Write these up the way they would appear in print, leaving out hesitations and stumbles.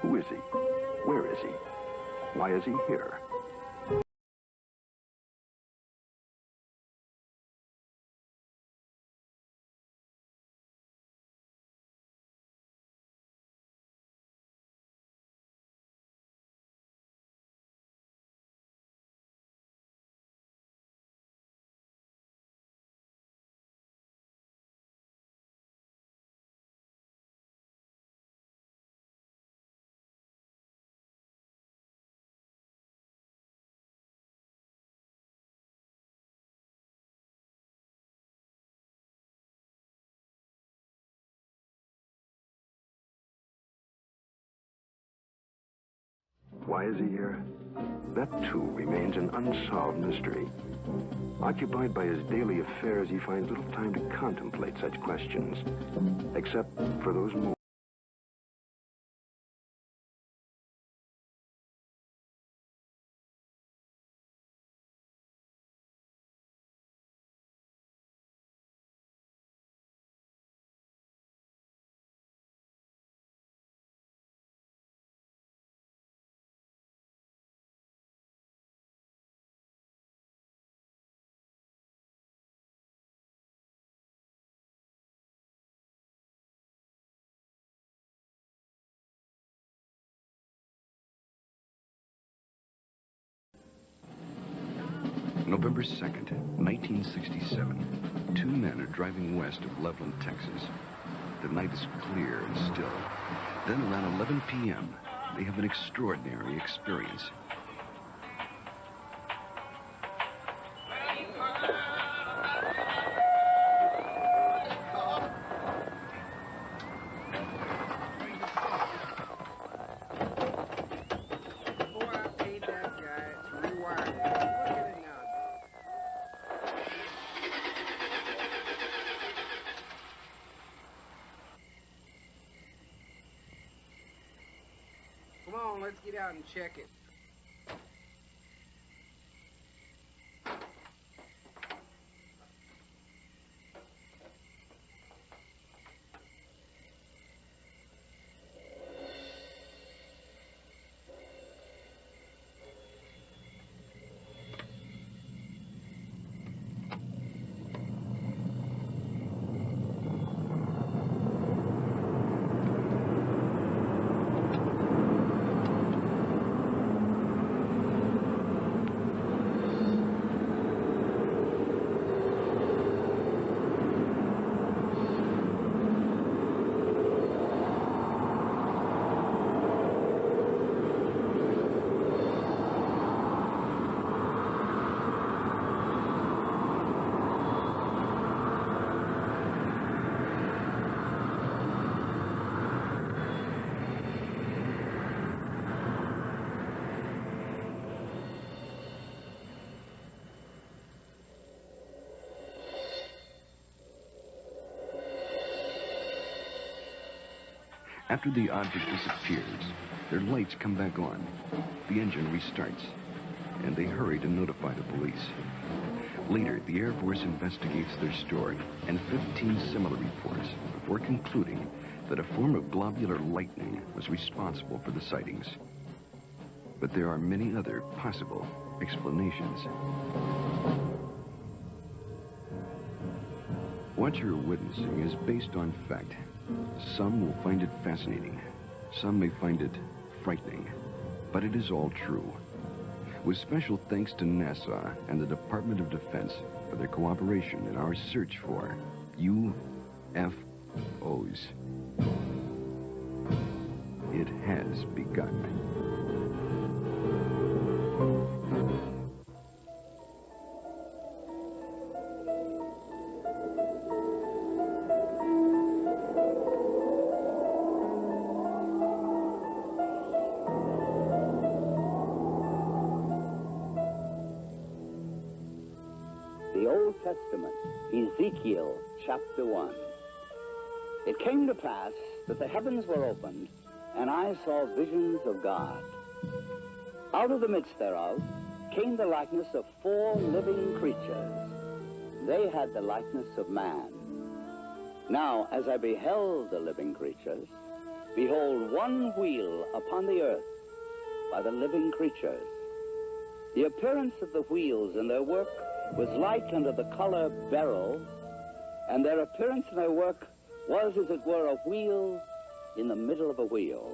Who is he? Where is he? Why is he here? Why is he here? That, too, remains an unsolved mystery. Occupied by his daily affairs, he finds little time to contemplate such questions, except for those moments. November 2nd, 1967. Two men are driving west of Loveland, Texas. The night is clear and still. Then around 11 p.m., they have an extraordinary experience. Come on, let's get out and check it. After the object disappears, their lights come back on. The engine restarts, and they hurry to notify the police. Later, the Air Force investigates their story and 15 similar reports before concluding that a form of globular lightning was responsible for the sightings. But there are many other possible explanations. What you're witnessing is based on fact. Some will find it fascinating. Some may find it frightening. But it is all true. With special thanks to NASA and the Department of Defense for their cooperation in our search for UFOs. It has begun. The Old Testament, Ezekiel chapter 1. It came to pass that the heavens were opened, and I saw visions of God. Out of the midst thereof came the likeness of 4 living creatures. They had the likeness of man. Now, as I beheld the living creatures, behold, one wheel upon the earth by the living creatures. The appearance of the wheels and their work was like unto the color beryl, and their appearance and their work was, as it were, a wheel in the middle of a wheel.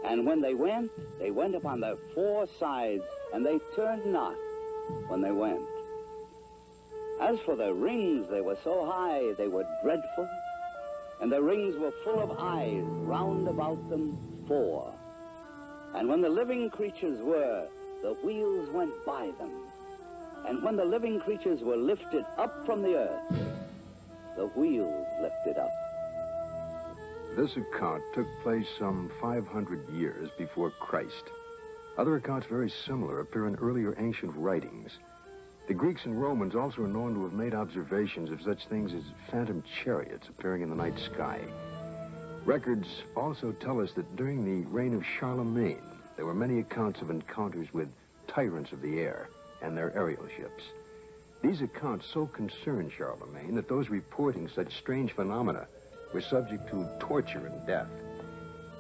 And when they went upon their four sides, and they turned not when they went. As for their rings, they were so high, they were dreadful, and their rings were full of eyes, round about them four. And when the living creatures were, the wheels went by them. And when the living creatures were lifted up from the earth, the wheels lifted up. This account took place some 500 years before Christ. Other accounts very similar appear in earlier ancient writings. The Greeks and Romans also are known to have made observations of such things as phantom chariots appearing in the night sky. Records also tell us that during the reign of Charlemagne, there were many accounts of encounters with tyrants of the air and their aerial ships. These accounts so concerned Charlemagne that those reporting such strange phenomena were subject to torture and death.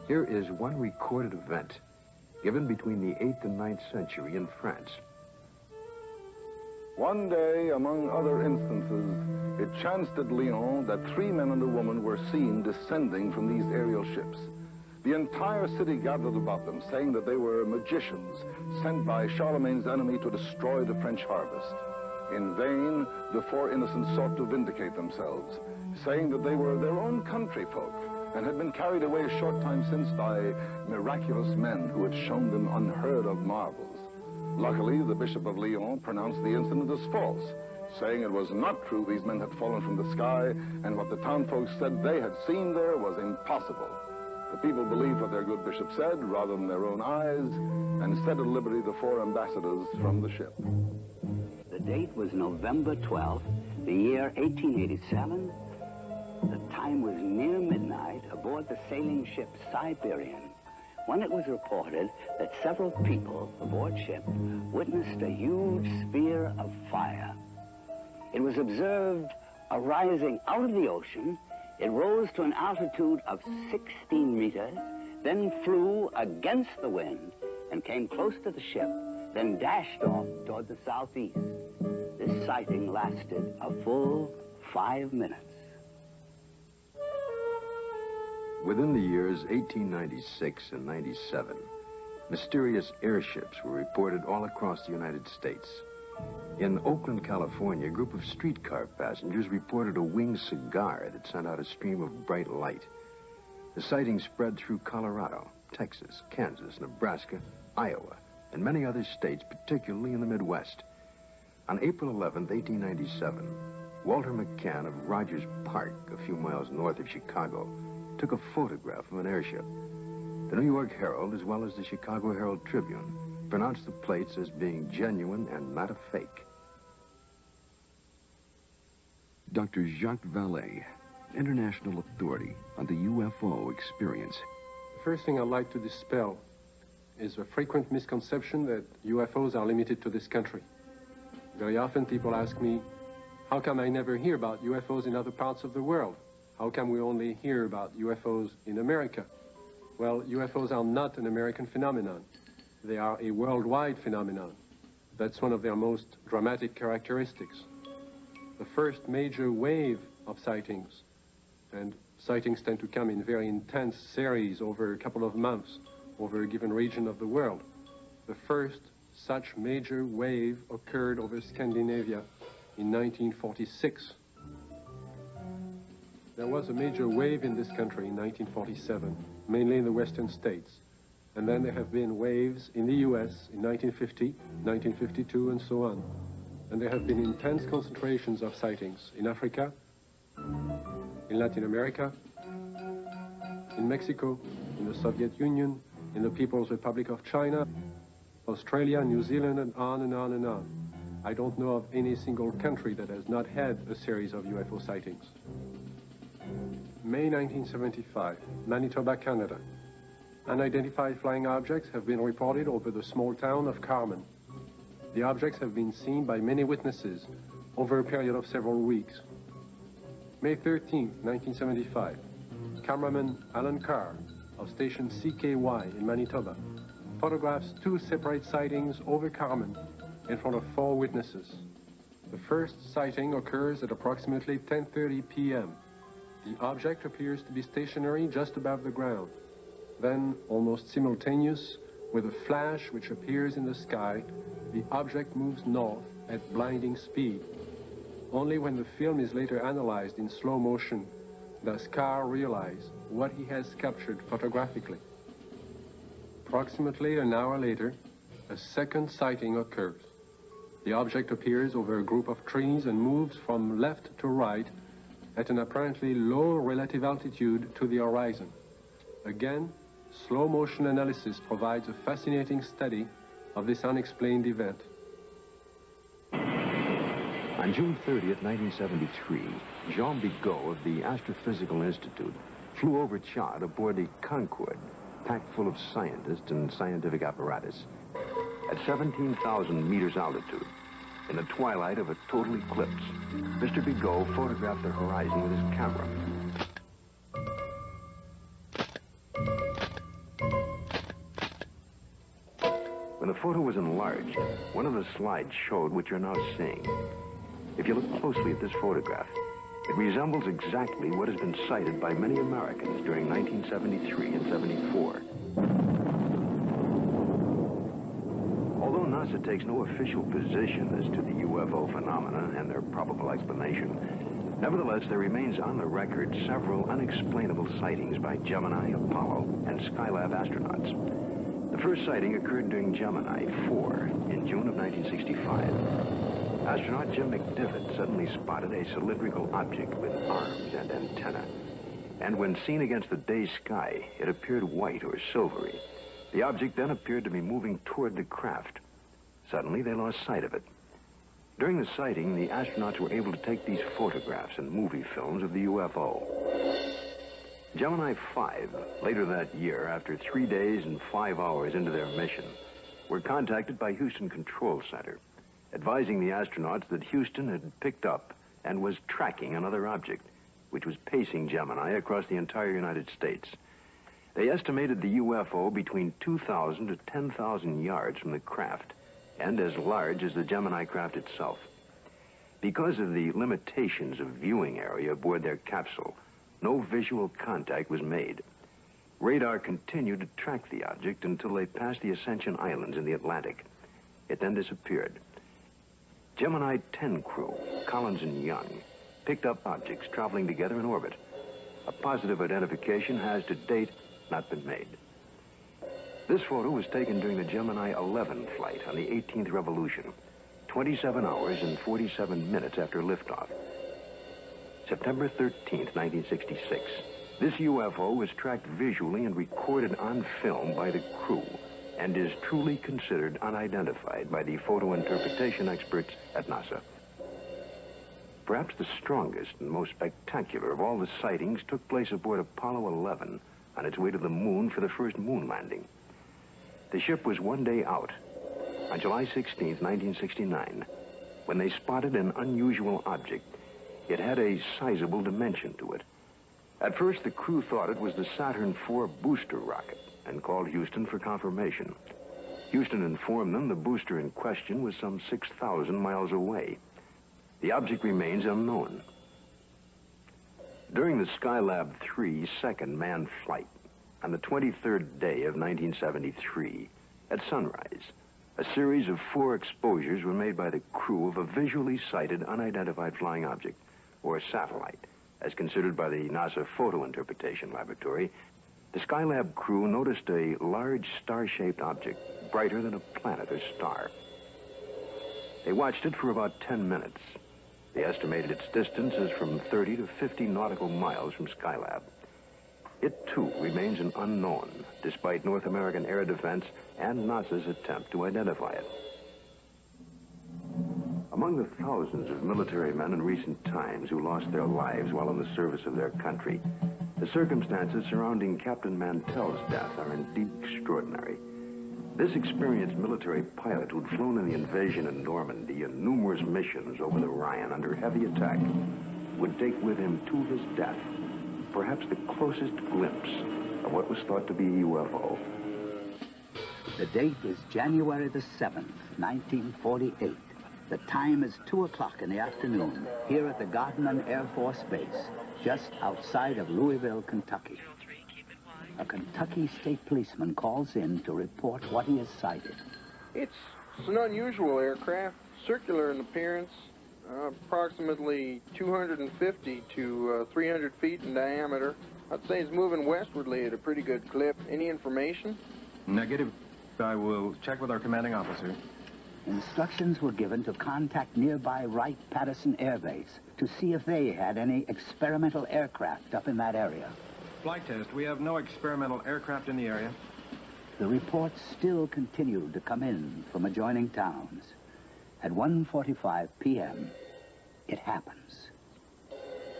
Here is one recorded event given between the 8th and 9th century in France. One day, among other instances, it chanced at Lyon that 3 men and a woman were seen descending from these aerial ships. The entire city gathered about them, saying that they were magicians sent by Charlemagne's enemy to destroy the French harvest. In vain, the 4 innocents sought to vindicate themselves, saying that they were their own country folk and had been carried away a short time since by miraculous men who had shown them unheard of marvels. Luckily, the Bishop of Lyon pronounced the incident as false, saying it was not true these men had fallen from the sky, and what the townfolk said they had seen there was impossible. The people believed what their good bishop said rather than their own eyes, and set at liberty the 4 ambassadors from the ship. The date was November 12th, the year 1887. The time was near midnight aboard the sailing ship Siberian, when it was reported that several people aboard ship witnessed a huge sphere of fire. It was observed arising out of the ocean. It rose to an altitude of 16 meters, then flew against the wind and came close to the ship, then dashed off toward the southeast. This sighting lasted a full 5 minutes. Within the years 1896 and 97, mysterious airships were reported all across the United States. In Oakland, California, a group of streetcar passengers reported a winged cigar that sent out a stream of bright light. The sighting spread through Colorado, Texas, Kansas, Nebraska, Iowa, and many other states, particularly in the Midwest. On April 11, 1897, Walter McCann of Rogers Park, a few miles north of Chicago, took a photograph of an airship. The New York Herald, as well as the Chicago Herald Tribune, pronounced the plates as being genuine and not a fake. Dr. Jacques Vallée, international authority on the UFO experience. The first thing I'd like to dispel is a frequent misconception that UFOs are limited to this country. Very often people ask me, how come I never hear about UFOs in other parts of the world? How come we only hear about UFOs in America? Well, UFOs are not an American phenomenon. They are a worldwide phenomenon. That's one of their most dramatic characteristics. The first major wave of sightings, and sightings tend to come in very intense series over a couple of months over a given region of the world. The first such major wave occurred over Scandinavia in 1946. There was a major wave in this country in 1947, mainly in the western states. And then there have been waves in the US in 1950, 1952, and so on. And there have been intense concentrations of sightings in Africa, in Latin America, in Mexico, in the Soviet Union, in the People's Republic of China, Australia, New Zealand, and on and on and on. I don't know of any single country that has not had a series of UFO sightings. May 1975, Manitoba, Canada. Unidentified flying objects have been reported over the small town of Carmen. The objects have been seen by many witnesses over a period of several weeks. May 13, 1975, cameraman Alan Carr of station CKY in Manitoba, photographs 2 separate sightings over Carmen in front of 4 witnesses. The first sighting occurs at approximately 10:30 p.m. The object appears to be stationary just above the ground. Then, almost simultaneous with a flash which appears in the sky, the object moves north at blinding speed. Only when the film is later analyzed in slow motion does Carr realize what he has captured photographically. Approximately an hour later, a second sighting occurs. The object appears over a group of trees and moves from left to right at an apparently low relative altitude to the horizon. Again, slow motion analysis provides a fascinating study of this unexplained event. On June 30th, 1973, Jean Bigot of the Astrophysical Institute flew over Chad aboard the Concorde, packed full of scientists and scientific apparatus. At 17,000 meters altitude, in the twilight of a total eclipse, Mr. Bigot photographed the horizon with his camera. When the photo was enlarged, one of the slides showed what you're now seeing. If you look closely at this photograph, it resembles exactly what has been cited by many Americans during 1973 and 74. Although NASA takes no official position as to the UFO phenomena and their probable explanation, nevertheless, there remains on the record several unexplainable sightings by Gemini, Apollo, and Skylab astronauts. The first sighting occurred during Gemini 4 in June of 1965. Astronaut Jim McDivitt suddenly spotted a cylindrical object with arms and antenna. And when seen against the day sky, it appeared white or silvery. The object then appeared to be moving toward the craft. Suddenly, they lost sight of it. During the sighting, the astronauts were able to take these photographs and movie films of the UFO. Gemini 5, later that year, after 3 days and 5 hours into their mission, were contacted by Houston Control Center, advising the astronauts that Houston had picked up and was tracking another object, which was pacing Gemini across the entire United States. They estimated the UFO between 2,000 to 10,000 yards from the craft, and as large as the Gemini craft itself. Because of the limitations of viewing area aboard their capsule, no visual contact was made. Radar continued to track the object until they passed the Ascension Islands in the Atlantic. It then disappeared. Gemini 10 crew, Collins and Young, picked up objects traveling together in orbit. A positive identification has, to date, not been made. This photo was taken during the Gemini 11 flight on the 18th revolution, 27 hours and 47 minutes after liftoff. September 13th, 1966. This UFO was tracked visually and recorded on film by the crew, and is truly considered unidentified by the photo interpretation experts at NASA. Perhaps the strongest and most spectacular of all the sightings took place aboard Apollo 11 on its way to the moon for the first moon landing. The ship was 1 day out, on July 16, 1969, when they spotted an unusual object. It had a sizable dimension to it. At first, the crew thought it was the Saturn IV booster rocket and called Houston for confirmation. Houston informed them the booster in question was some 6,000 miles away. The object remains unknown. During the Skylab 3 second manned flight, on the 23rd day of 1973, at sunrise, a series of 4 exposures were made by the crew of a visually sighted unidentified flying object, or satellite, as considered by the NASA Photo Interpretation Laboratory. The Skylab crew noticed a large star-shaped object, brighter than a planet or star. They watched it for about 10 minutes. They estimated its distance as from 30 to 50 nautical miles from Skylab. It, too, remains an unknown, despite North American Air Defense and NASA's attempt to identify it. Among the thousands of military men in recent times who lost their lives while in the service of their country, the circumstances surrounding Captain Mantell's death are indeed extraordinary. This experienced military pilot who'd flown in the invasion of Normandy and numerous missions over the Rhine under heavy attack would take with him to his death perhaps the closest glimpse of what was thought to be a UFO. The date is January the 7th, 1948. The time is 2 o'clock in the afternoon here at the Godman Air Force Base, just outside of Louisville, Kentucky. A Kentucky state policeman calls in to report what he has sighted. It's an unusual aircraft, circular in appearance, approximately 250 to 300 feet in diameter. I'd say it's moving westwardly at a pretty good clip. Any information? Negative. I will check with our commanding officer. Instructions were given to contact nearby Wright-Patterson Air Base to see if they had any experimental aircraft up in that area. Flight test. We have no experimental aircraft in the area. The reports still continued to come in from adjoining towns. At 1:45 p.m., it happens.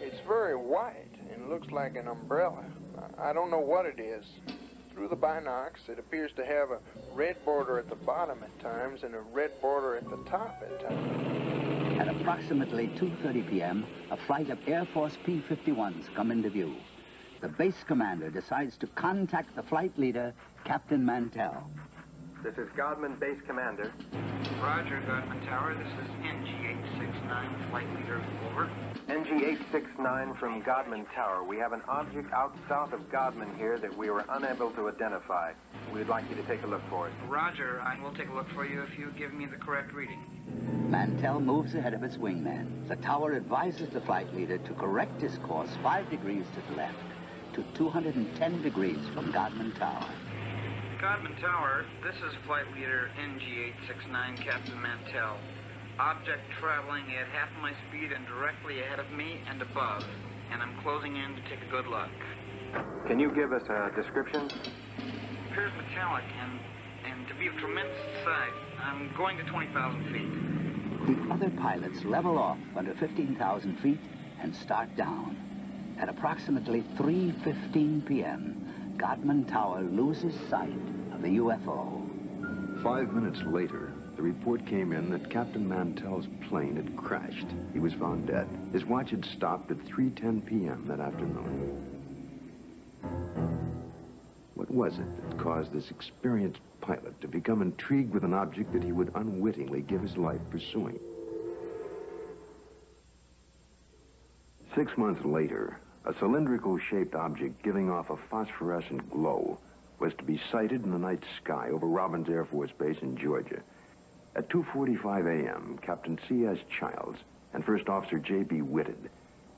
It's very white and looks like an umbrella. I don't know what it is. Through the binocs, it appears to have a red border at the bottom at times and a red border at the top at times. At approximately 2:30 p.m., a flight of Air Force P-51s come into view. The base commander decides to contact the flight leader, Captain Mantell. This is Godman Base Commander. Roger, Godman Tower. This is NG-869, flight leader, over. NG-869 from Godman Tower. We have an object out south of Godman here that we were unable to identify. We'd like you to take a look for it. Roger, I will take a look for you if you give me the correct reading. Mantell moves ahead of its wingman. The tower advises the flight leader to correct his course 5 degrees to the left to 210 degrees from Godman Tower. Godman Tower, this is flight leader NG-869, Captain Mantell. Object traveling at half my speed and directly ahead of me and above, and I'm closing in to take a good look. Can you give us a description? Appears metallic and to be of tremendous size. I'm going to 20,000 feet. The other pilots level off under 15,000 feet and start down. At approximately 3:15 p.m., Godman Tower loses sight of the UFO. 5 minutes later, the report came in that Captain Mantell's plane had crashed. He was found dead. His watch had stopped at 3:10 p.m. that afternoon. What was it that caused this experienced pilot to become intrigued with an object that he would unwittingly give his life pursuing? 6 months later, a cylindrical-shaped object giving off a phosphorescent glow was to be sighted in the night sky over Robbins Air Force Base in Georgia. At 2:45 a.m., Captain C.S. Childs and First Officer J.B. Whitted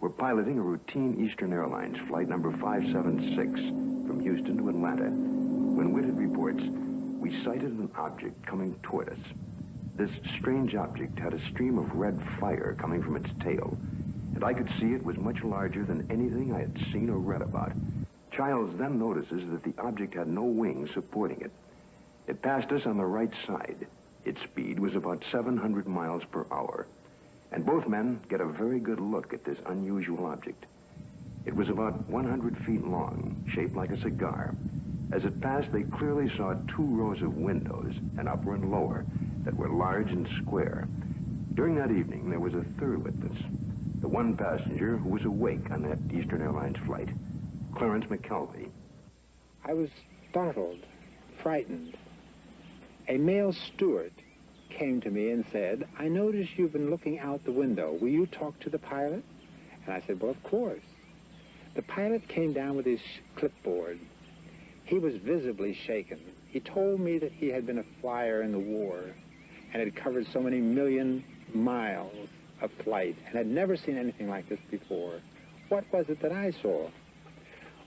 were piloting a routine Eastern Airlines flight number 576 from Houston to Atlanta when Whitted reports, "We sighted an object coming toward us. This strange object had a stream of red fire coming from its tail, and I could see it was much larger than anything I had seen or read about." Childs then notices that the object had no wings supporting it. It passed us on the right side. Its speed was about 700 miles per hour. And both men get a very good look at this unusual object. It was about 100 feet long, shaped like a cigar. As it passed, they clearly saw 2 rows of windows, an upper and lower, that were large and square. During that evening, there was a third witness, the one passenger who was awake on that Eastern Airlines flight, Clarence McKelvey. I was startled, frightened. A male steward came to me and said, "I notice you've been looking out the window. Will you talk to the pilot?" And I said, "Well, of course." The pilot came down with his clipboard. He was visibly shaken. He told me that he had been a flyer in the war and had covered so many million miles of flight and had never seen anything like this before. What was it that I saw?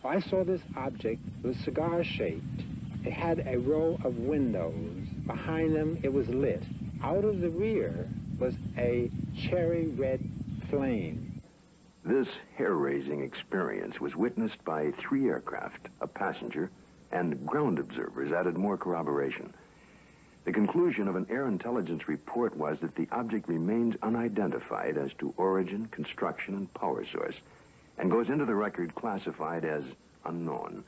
Well, I saw this object. It was cigar-shaped. It had a row of windows. Behind them, it was lit. Out of the rear was a cherry red flame. This hair-raising experience was witnessed by 3 aircraft, a passenger, and ground observers added more corroboration. The conclusion of an air intelligence report was that the object remains unidentified as to origin, construction, and power source, and goes into the record classified as unknown.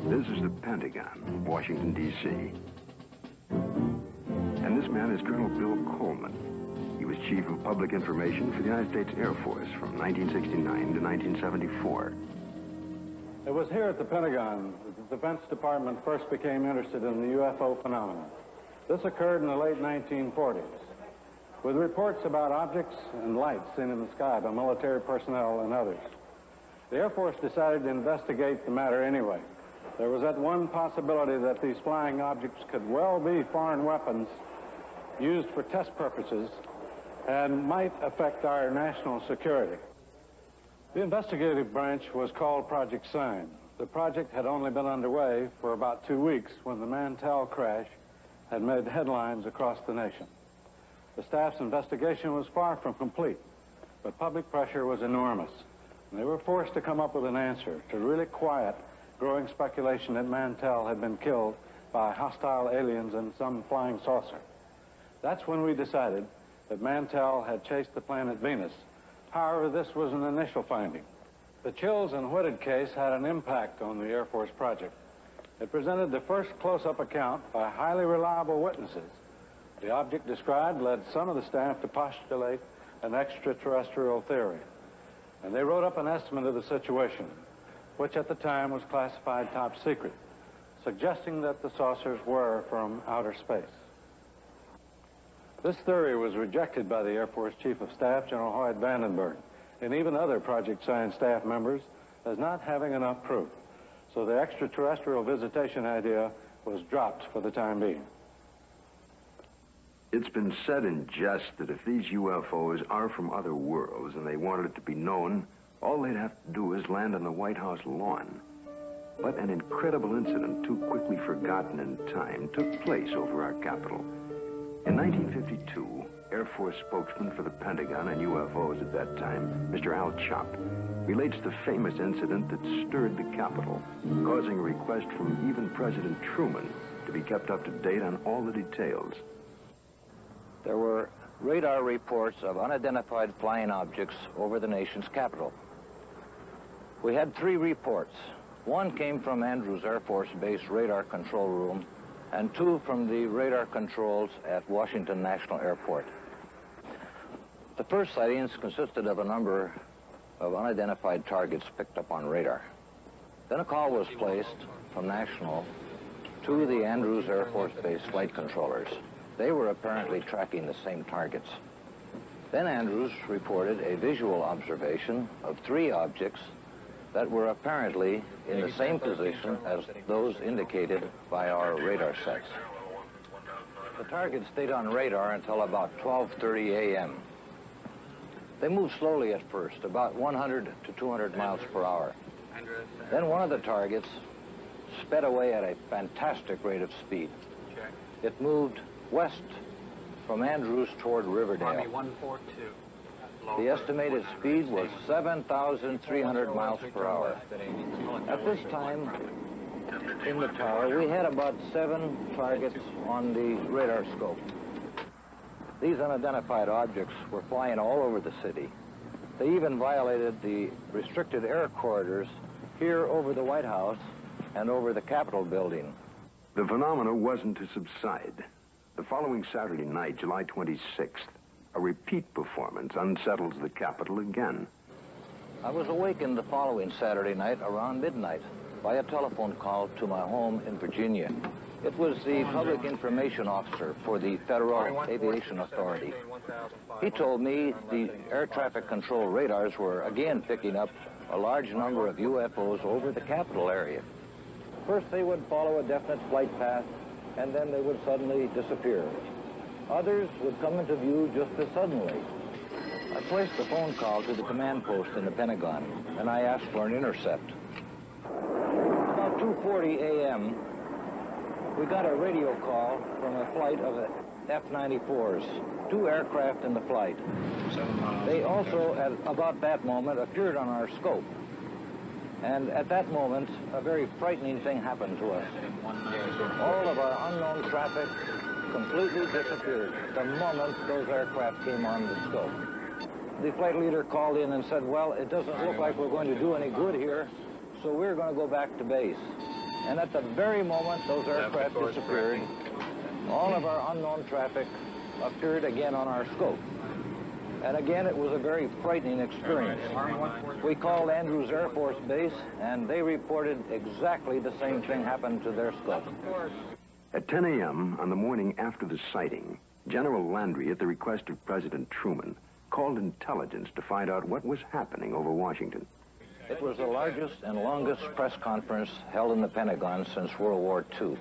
This is the Pentagon, Washington, D.C. And this man is Colonel Bill Coleman. He was Chief of Public Information for the United States Air Force from 1969 to 1974. It was here at the Pentagon that the Defense Department first became interested in the UFO phenomenon. This occurred in the late 1940s. With reports about objects and lights seen in the sky by military personnel and others, the Air Force decided to investigate the matter anyway. There was that one possibility that these flying objects could well be foreign weapons used for test purposes and might affect our national security. The investigative branch was called Project Sign. The project had only been underway for about 2 weeks when the Mantell crash had made headlines across the nation. The staff's investigation was far from complete, but public pressure was enormous. And they were forced to come up with an answer to really quiet growing speculation that Mantell had been killed by hostile aliens and some flying saucer. That's when we decided that Mantell had chased the planet Venus. However, this was an initial finding. The Chills and Whitted case had an impact on the Air Force project. It presented the first close-up account by highly reliable witnesses. The object described led some of the staff to postulate an extraterrestrial theory. And they wrote up an estimate of the situation, which at the time was classified top secret, suggesting that the saucers were from outer space. This theory was rejected by the Air Force Chief of Staff, General Hoyt Vandenberg, and even other Project Sign staff members as not having enough proof. So the extraterrestrial visitation idea was dropped for the time being. It's been said in jest that if these UFOs are from other worlds and they wanted it to be known, all they'd have to do is land on the White House lawn. But an incredible incident, too quickly forgotten in time, took place over our Capitol. In 1952, Air Force spokesman for the Pentagon and UFOs at that time, Mr. Al Chop, relates the famous incident that stirred the Capitol, causing a request from even President Truman to be kept up to date on all the details. There were radar reports of unidentified flying objects over the nation's capital. We had 3 reports. One came from Andrews Air Force Base radar control room, and 2 from the radar controls at Washington National Airport. The first sightings consisted of a number of unidentified targets picked up on radar. Then a call was placed from National to the Andrews Air Force Base flight controllers. They were apparently tracking the same targets. Then Andrews reported a visual observation of 3 objects that were apparently in the same position as those indicated by our radar sets. The targets stayed on radar until about 12:30 a.m. They moved slowly at first, about 100 to 200 miles per hour. Then one of the targets sped away at a fantastic rate of speed. It moved west from Andrews toward Riverdale. Army 142. The estimated speed was 7,300 miles per hour. At this time, in the tower, we had about 7 targets on the radar scope. These unidentified objects were flying all over the city. They even violated the restricted air corridors here over the White House and over the Capitol building. The phenomena wasn't to subside. The following Saturday night, July 26th, a repeat performance unsettles the Capitol again. I was awakened the following Saturday night around midnight by a telephone call to my home in Virginia. It was the public information officer for the Federal Aviation Authority. He told me the air traffic control radars were again picking up a large number of UFOs over the Capitol area. First, they would follow a definite flight path, and then they would suddenly disappear. Others would come into view just as suddenly. I placed the phone call to the command post in the Pentagon, and I asked for an intercept. About 2:40 a.m., we got a radio call from a flight of F-94s, 2 aircraft in the flight. They also, at about that moment, appeared on our scope. And at that moment, a very frightening thing happened to us. All of our unknown traffic completely disappeared the moment those aircraft came on the scope. The flight leader called in and said, well, it doesn't look like we're going to do any good here, so we're going to go back to base. And at the very moment those aircraft disappeared, all of our unknown traffic appeared again on our scope. And again, it was a very frightening experience. We called Andrews Air Force Base, and they reported exactly the same thing happened to their scope. At 10 a.m. on the morning after the sighting, General Landry, at the request of President Truman, called intelligence to find out what was happening over Washington. It was the largest and longest press conference held in the Pentagon since World War II.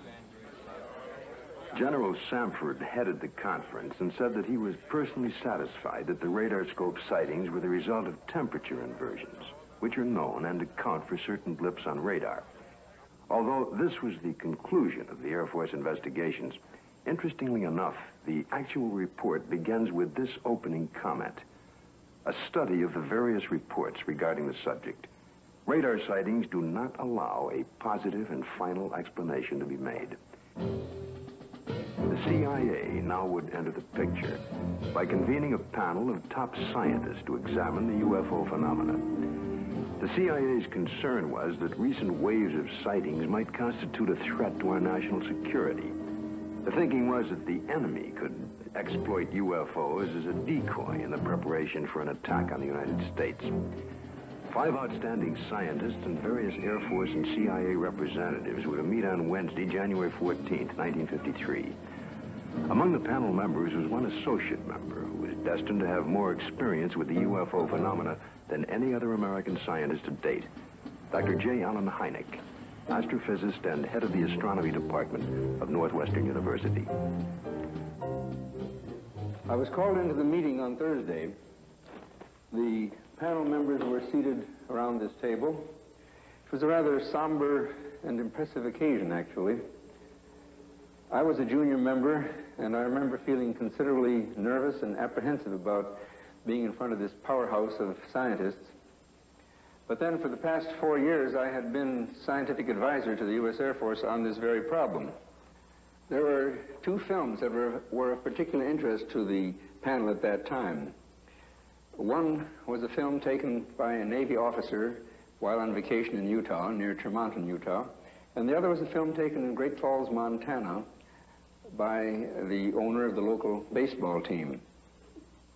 General Samford headed the conference and said that he was personally satisfied that the radar scope sightings were the result of temperature inversions, which are known and account for certain blips on radar. Although this was the conclusion of the Air Force investigations, interestingly enough, the actual report begins with this opening comment: a study of the various reports regarding the subject. Radar sightings do not allow a positive and final explanation to be made. The CIA now would enter the picture by convening a panel of top scientists to examine the UFO phenomena. The CIA's concern was that recent waves of sightings might constitute a threat to our national security. The thinking was that the enemy could exploit UFOs as a decoy in the preparation for an attack on the United States. 5 outstanding scientists and various Air Force and CIA representatives were to meet on Wednesday, January 14th, 1953. Among the panel members was one associate member who was destined to have more experience with the UFO phenomena than any other American scientist to date, Dr. J. Allen Hynek, astrophysicist and head of the astronomy department of Northwestern University. I was called into the meeting on Thursday. The panel members were seated around this table. It was a rather somber and impressive occasion, actually. I was a junior member, and I remember feeling considerably nervous and apprehensive about being in front of this powerhouse of scientists. But then for the past 4 years, I had been scientific advisor to the U.S. Air Force on this very problem. There were 2 films that were of particular interest to the panel at that time. One was a film taken by a Navy officer while on vacation in Utah, near Tremonton, Utah, and the other was a film taken in Great Falls, Montana, by the owner of the local baseball team.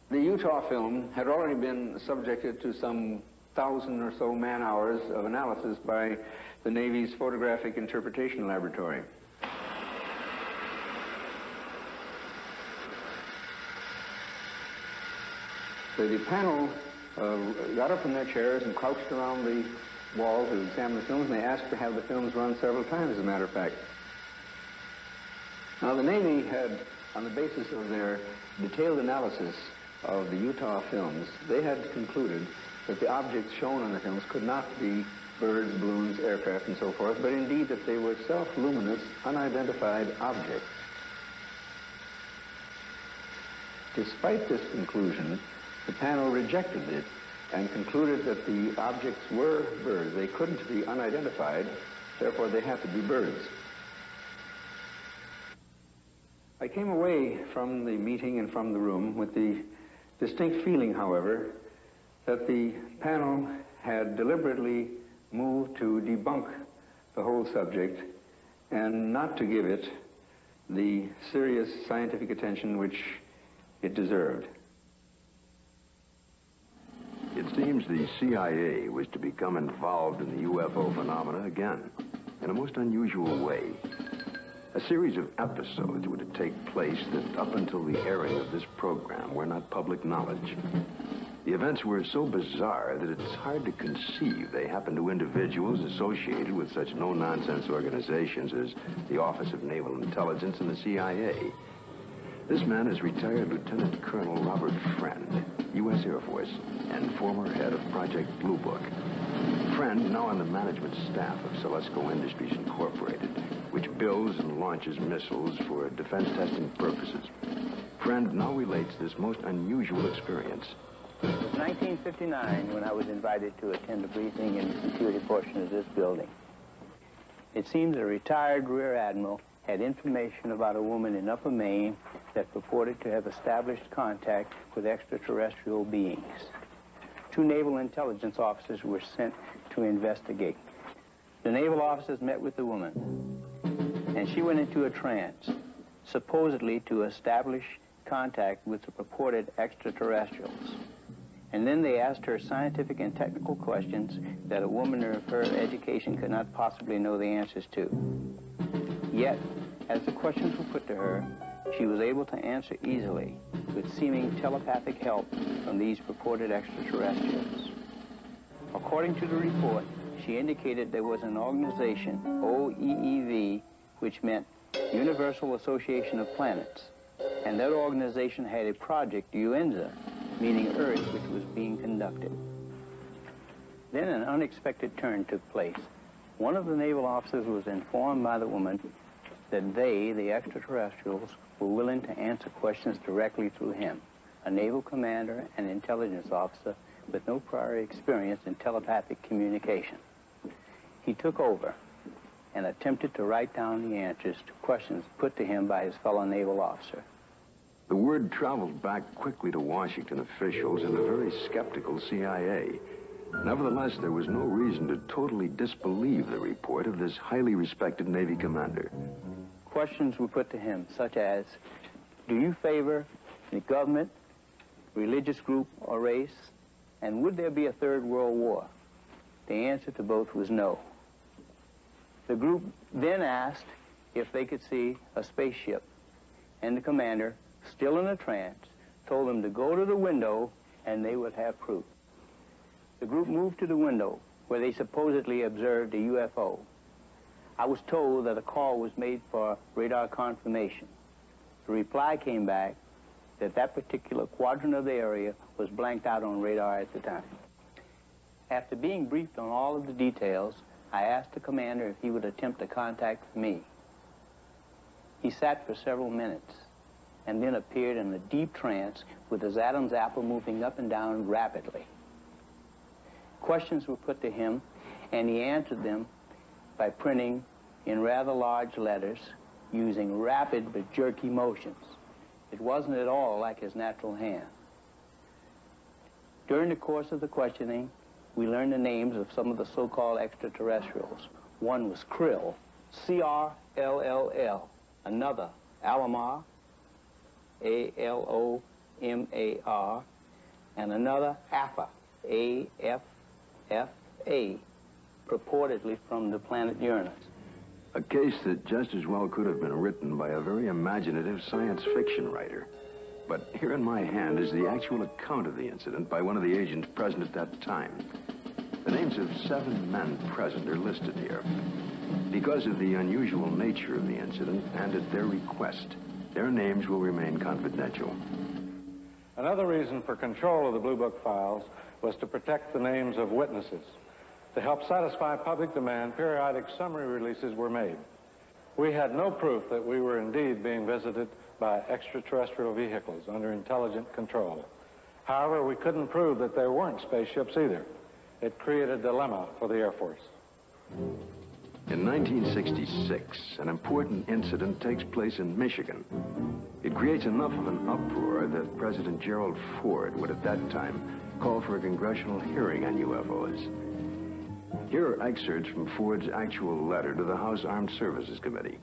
The Utah film had already been subjected to some 1,000 or so man-hours of analysis by the Navy's Photographic Interpretation Laboratory. The panel got up from their chairs and crouched around the wall to examine the films, and they asked to have the films run several times, as a matter of fact. Now, the Navy had, on the basis of their detailed analysis of the Utah films, they had concluded that the objects shown on the films could not be birds, balloons, aircraft, and so forth, but indeed that they were self-luminous, unidentified objects. Despite this conclusion, the panel rejected it and concluded that the objects were birds. They couldn't be unidentified, therefore they had to be birds. I came away from the meeting and from the room with the distinct feeling, however, that the panel had deliberately moved to debunk the whole subject and not to give it the serious scientific attention which it deserved. It seems the CIA was to become involved in the UFO phenomena again, in a most unusual way. A series of episodes were to take place that, up until the airing of this program, were not public knowledge. The events were so bizarre that it's hard to conceive they happened to individuals associated with such no-nonsense organizations as the Office of Naval Intelligence and the CIA. This man is retired Lieutenant Colonel Robert Friend, U.S. Air Force, and former head of Project Blue Book. Friend, now on the management staff of Celesco Industries Incorporated, which builds and launches missiles for defense testing purposes. Friend now relates this most unusual experience. It was 1959 when I was invited to attend a briefing in the security portion of this building. It seems a retired Rear Admiral had information about a woman in Upper Maine that purported to have established contact with extraterrestrial beings. 2 naval intelligence officers were sent to investigate. The naval officers met with the woman, and she went into a trance, supposedly to establish contact with the purported extraterrestrials. And then they asked her scientific and technical questions that a woman of her education could not possibly know the answers to. Yet, as the questions were put to her, she was able to answer easily with seeming telepathic help from these purported extraterrestrials. According to the report, she indicated there was an organization, OEEV, which meant Universal Association of Planets, and that organization had a project, UNZA, meaning Earth, which was being conducted. Then an unexpected turn took place. One of the naval officers was informed by the woman that they, the extraterrestrials, were willing to answer questions directly through him, a naval commander and intelligence officer with no prior experience in telepathic communication. He took over and attempted to write down the answers to questions put to him by his fellow naval officer. The word traveled back quickly to Washington officials and the very skeptical CIA. Nevertheless, there was no reason to totally disbelieve the report of this highly respected Navy commander. Questions were put to him, such as, do you favor the government, religious group, or race? And would there be a third world war? The answer to both was no. The group then asked if they could see a spaceship, and the commander, still in a trance, told them to go to the window and they would have proof. The group moved to the window where they supposedly observed a UFO. I was told that a call was made for radar confirmation. The reply came back that that particular quadrant of the area was blanked out on radar at the time. After being briefed on all of the details, I asked the commander if he would attempt to contact me. He sat for several minutes and then appeared in a deep trance with his Adam's apple moving up and down rapidly. Questions were put to him, and he answered them by printing in rather large letters using rapid but jerky motions. It wasn't at all like his natural hand. During the course of the questioning, we learned the names of some of the so-called extraterrestrials. One was Krill, C-R-L-L-L. Another, Alomar, A-L-O-M-A-R. And another, Alpha, A-F-F-A, purportedly from the planet Uranus. A case that just as well could have been written by a very imaginative science fiction writer. But here in my hand is the actual account of the incident by one of the agents present at that time. The names of 7 men present are listed here. Because of the unusual nature of the incident and at their request, their names will remain confidential. Another reason for control of the Blue Book files was to protect the names of witnesses. To help satisfy public demand, periodic summary releases were made. We had no proof that we were indeed being visited by extraterrestrial vehicles under intelligent control. However, we couldn't prove that there weren't spaceships either. It created a dilemma for the Air Force. In 1966, an important incident takes place in Michigan. It creates enough of an uproar that President Gerald Ford would at that time call for a congressional hearing on UFOs. Here are excerpts from Ford's actual letter to the House Armed Services Committee.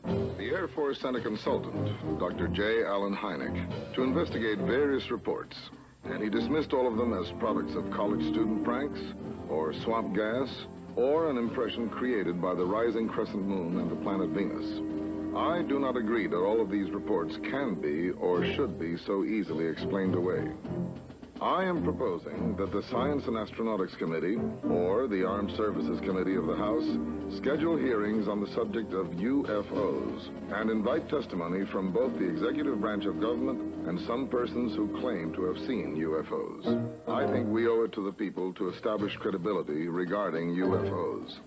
The Air Force sent a consultant, Dr. J. Allen Hynek, to investigate various reports, and he dismissed all of them as products of college student pranks, or swamp gas, or an impression created by the rising crescent moon and the planet Venus. I do not agree that all of these reports can be or should be so easily explained away. I am proposing that the Science and Astronautics Committee, or the Armed Services Committee of the House, schedule hearings on the subject of UFOs and invite testimony from both the executive branch of government and some persons who claim to have seen UFOs. I think we owe it to the people to establish credibility regarding UFOs.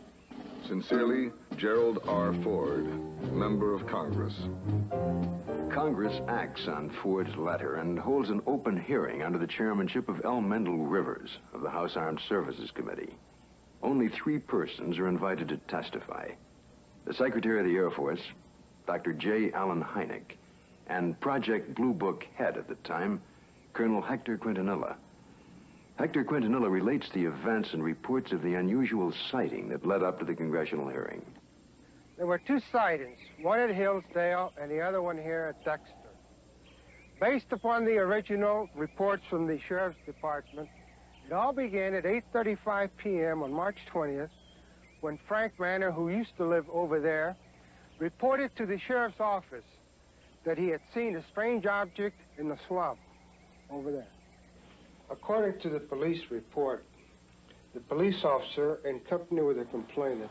Sincerely, Gerald R. Ford, Member of Congress. Congress acts on Ford's letter and holds an open hearing under the chairmanship of L. Mendel Rivers of the House Armed Services Committee. Only 3 persons are invited to testify. The Secretary of the Air Force, Dr. J. Allen Hynek, and Project Blue Book head at the time, Colonel Hector Quintanilla. Hector Quintanilla relates the events and reports of the unusual sighting that led up to the congressional hearing. There were 2 sightings, one at Hillsdale and the other one here at Dexter. Based upon the original reports from the Sheriff's Department, it all began at 8:35 p.m. on March 20th, when Frank Manor, who used to live over there, reported to the sheriff's office that he had seen a strange object in the swamp over there. According to the police report, the police officer, in company with the complainant,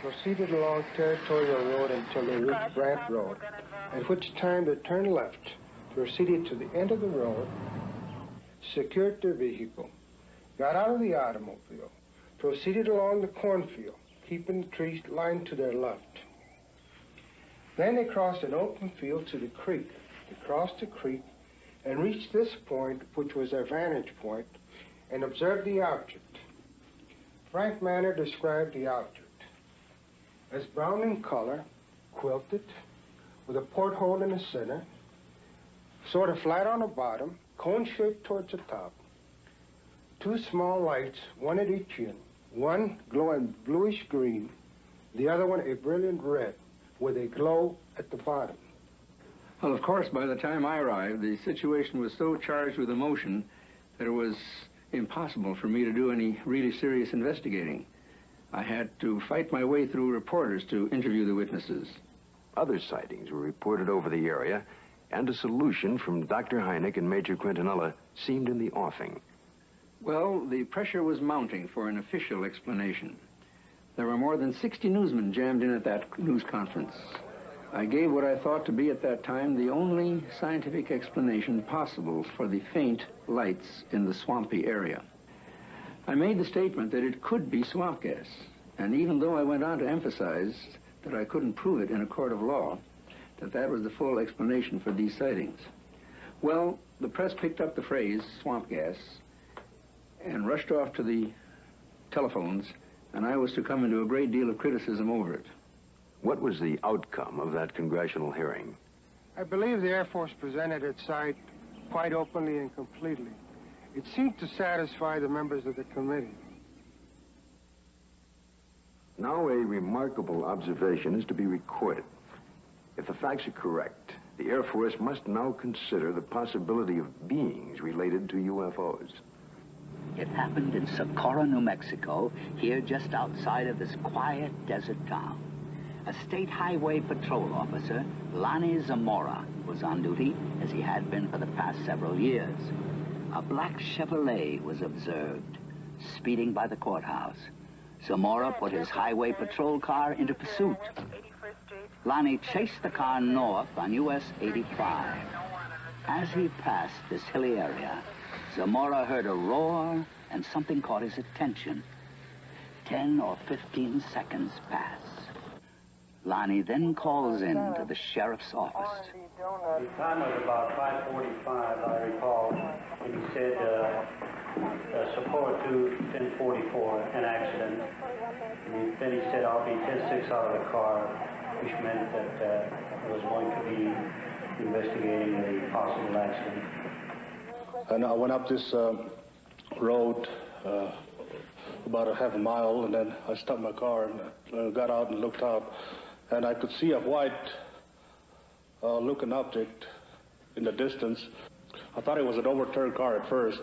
proceeded along Territorial Road until they reached Brant Road, at which time they turned left, proceeded to the end of the road, secured their vehicle, got out of the automobile, proceeded along the cornfield, keeping the trees lined to their left. Then they crossed an open field to the creek. They crossed the creek and reached this point, which was their vantage point, and observed the object. Frank Manor described the object as brown in color, quilted, with a porthole in the center, sort of flat on the bottom, cone-shaped towards the top. Two small lights, one at each end, one glowing bluish green, the other one a brilliant red, with a glow at the bottom. Well, of course, by the time I arrived, the situation was so charged with emotion that it was impossible for me to do any really serious investigating. I had to fight my way through reporters to interview the witnesses. Other sightings were reported over the area, and a solution from Dr. Hynek and Major Quintanilla seemed in the offing. Well, the pressure was mounting for an official explanation. There were more than 60 newsmen jammed in at that news conference. I gave what I thought to be at that time the only scientific explanation possible for the faint lights in the swampy area. I made the statement that it could be swamp gas, and even though I went on to emphasize that I couldn't prove it in a court of law, that was the full explanation for these sightings. Well, the press picked up the phrase, swamp gas, and rushed off to the telephones, and I was to come into a great deal of criticism over it. What was the outcome of that congressional hearing? I believe the Air Force presented its side quite openly and completely. It seemed to satisfy the members of the committee. Now a remarkable observation is to be recorded. If the facts are correct, the Air Force must now consider the possibility of beings related to UFOs. It happened in Socorro, New Mexico, here just outside of this quiet desert town. A state highway patrol officer, Lonnie Zamora, was on duty, as he had been for the past several years. A black Chevrolet was observed, speeding by the courthouse. Zamora put his highway patrol car into pursuit. Lonnie chased the car north on US 85. As he passed this hilly area, Zamora heard a roar and something caught his attention. 10 or 15 seconds pass. Lonnie then calls in to the sheriff's office. The time was about 5:45, I recall, and he said, support to 1044, an accident. And then he said, I'll be 10-6 out of the car, which meant that I was going to be investigating a possible accident. And I went up this road about a half a mile, and then I stopped my car and got out and looked out, and I could see a white looking object in the distance. I thought it was an overturned car at first,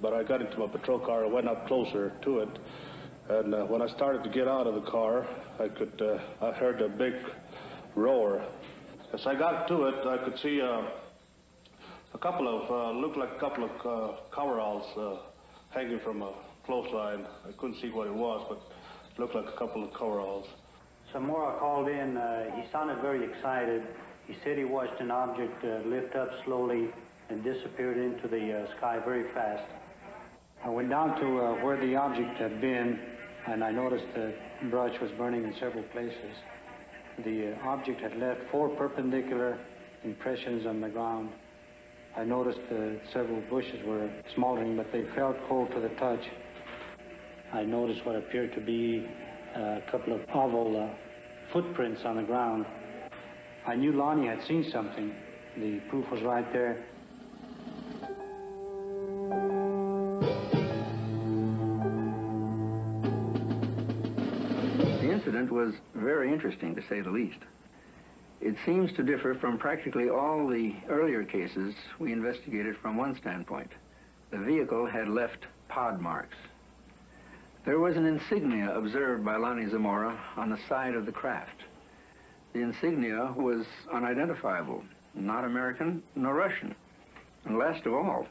but I got into my patrol car and went up closer to it. And when I started to get out of the car, I heard a big roar. As I got to it, I could see a couple of, looked like a couple of coveralls hanging from a clothesline. I couldn't see what it was, but it looked like a couple of coveralls. Zamora called in. He sounded very excited. He said he watched an object lift up slowly and disappeared into the sky very fast. I went down to where the object had been, and I noticed the brush was burning in several places. The object had left 4 perpendicular impressions on the ground. I noticed several bushes were smoldering, but they felt cold to the touch. I noticed what appeared to be a couple of oval footprints on the ground. I knew Lonnie had seen something. The proof was right there. The incident was very interesting, to say the least. It seems to differ from practically all the earlier cases we investigated from one standpoint. The vehicle had left pod marks. There was an insignia observed by Lonnie Zamora on the side of the craft. The insignia was unidentifiable, not American nor Russian. And last of all,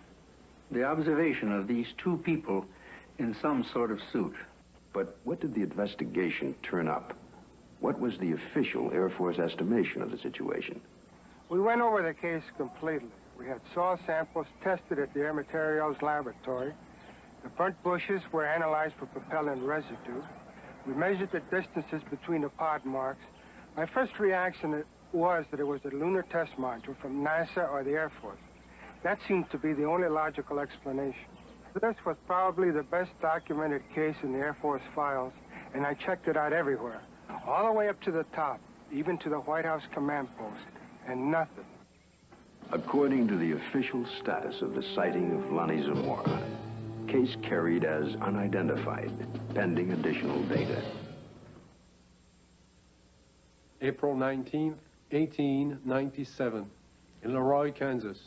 the observation of these two people in some sort of suit. But what did the investigation turn up? What was the official Air Force estimation of the situation? We went over the case completely. We had soil samples tested at the Air Materials Laboratory. The burnt bushes were analyzed for propellant residue. We measured the distances between the pod marks. My first reaction was that it was a lunar test module from NASA or the Air Force. That seemed to be the only logical explanation. This was probably the best documented case in the Air Force files, and I checked it out everywhere, all the way up to the top, even to the White House command post, and nothing. According to the official status of the sighting of Lonnie Zamora, case carried as unidentified, pending additional data. April 19, 1897, in Leroy, Kansas,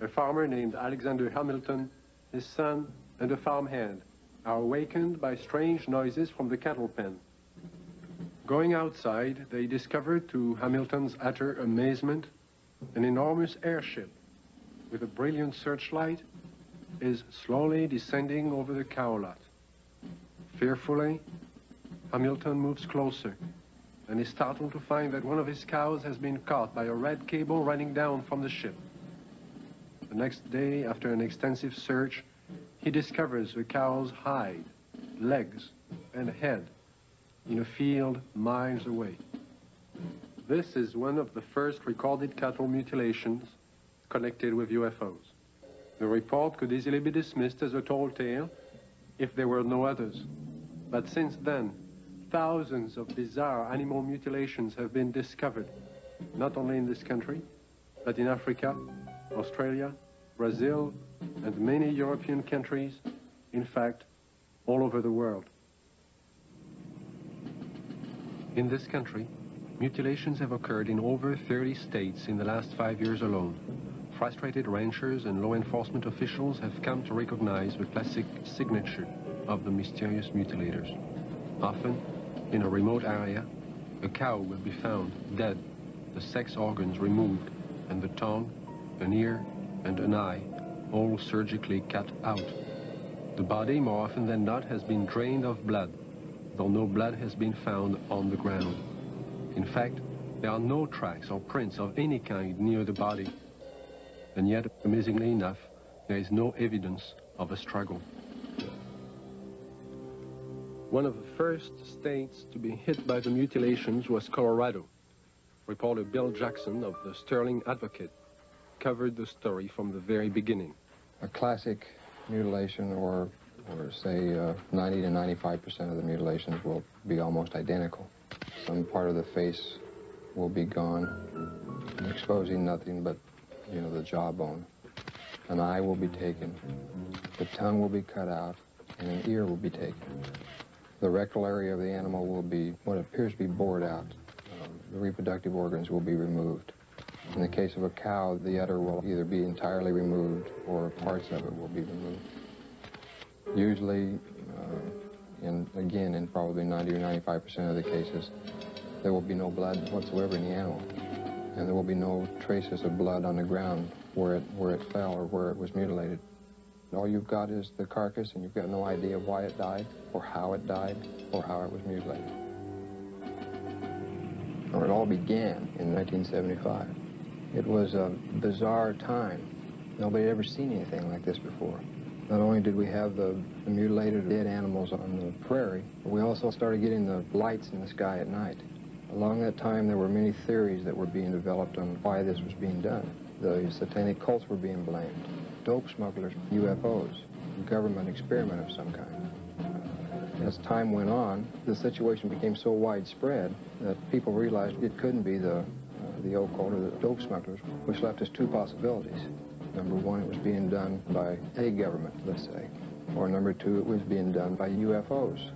a farmer named Alexander Hamilton, his son, and a farmhand are awakened by strange noises from the cattle pen. Going outside, they discovered, to Hamilton's utter amazement, an enormous airship with a brilliant searchlight is slowly descending over the cow lot. Fearfully, Hamilton moves closer and is startled to find that one of his cows has been caught by a red cable running down from the ship. The next day, after an extensive search, he discovers the cow's hide, legs, and head in a field miles away. This is one of the first recorded cattle mutilations connected with UFOs. The report could easily be dismissed as a tall tale if there were no others. But since then, thousands of bizarre animal mutilations have been discovered, not only in this country, but in Africa, Australia, Brazil, and many European countries, in fact, all over the world. In this country, mutilations have occurred in over 30 states in the last 5 years alone. Frustrated ranchers and law enforcement officials have come to recognize the classic signature of the mysterious mutilators. Often, in a remote area, a cow will be found dead, the sex organs removed, and the tongue, an ear, and an eye all surgically cut out. The body, more often than not, has been drained of blood, though no blood has been found on the ground. In fact, there are no tracks or prints of any kind near the body. And yet, amazingly enough, there is no evidence of a struggle. One of the first states to be hit by the mutilations was Colorado. Reporter Bill Jackson of the Sterling Advocate covered the story from the very beginning. A classic mutilation, or say 90 to 95% of the mutilations will be almost identical. Some part of the face will be gone, exposing nothing but, you know, the jawbone. An eye will be taken, the tongue will be cut out, and an ear will be taken. The rectal area of the animal will be what appears to be bored out. The reproductive organs will be removed. In the case of a cow, the udder will either be entirely removed or parts of it will be removed. Usually, again, in probably 90 or 95% of the cases, there will be no blood whatsoever in the animal. And there will be no traces of blood on the ground where it fell or where it was mutilated. All you've got is the carcass, and you've got no idea why it died, or how it died, or how it was mutilated. Or it all began in 1975. It was a bizarre time. Nobody had ever seen anything like this before. Not only did we have the mutilated dead animals on the prairie, but we also started getting the lights in the sky at night. Along that time, there were many theories that were being developed on why this was being done. The satanic cults were being blamed, dope smugglers, UFOs, a government experiment of some kind. As time went on, the situation became so widespread that people realized it couldn't be the occult or the dope smugglers, which left us two possibilities. Number one, it was being done by a government, let's say. Or number two, it was being done by UFOs.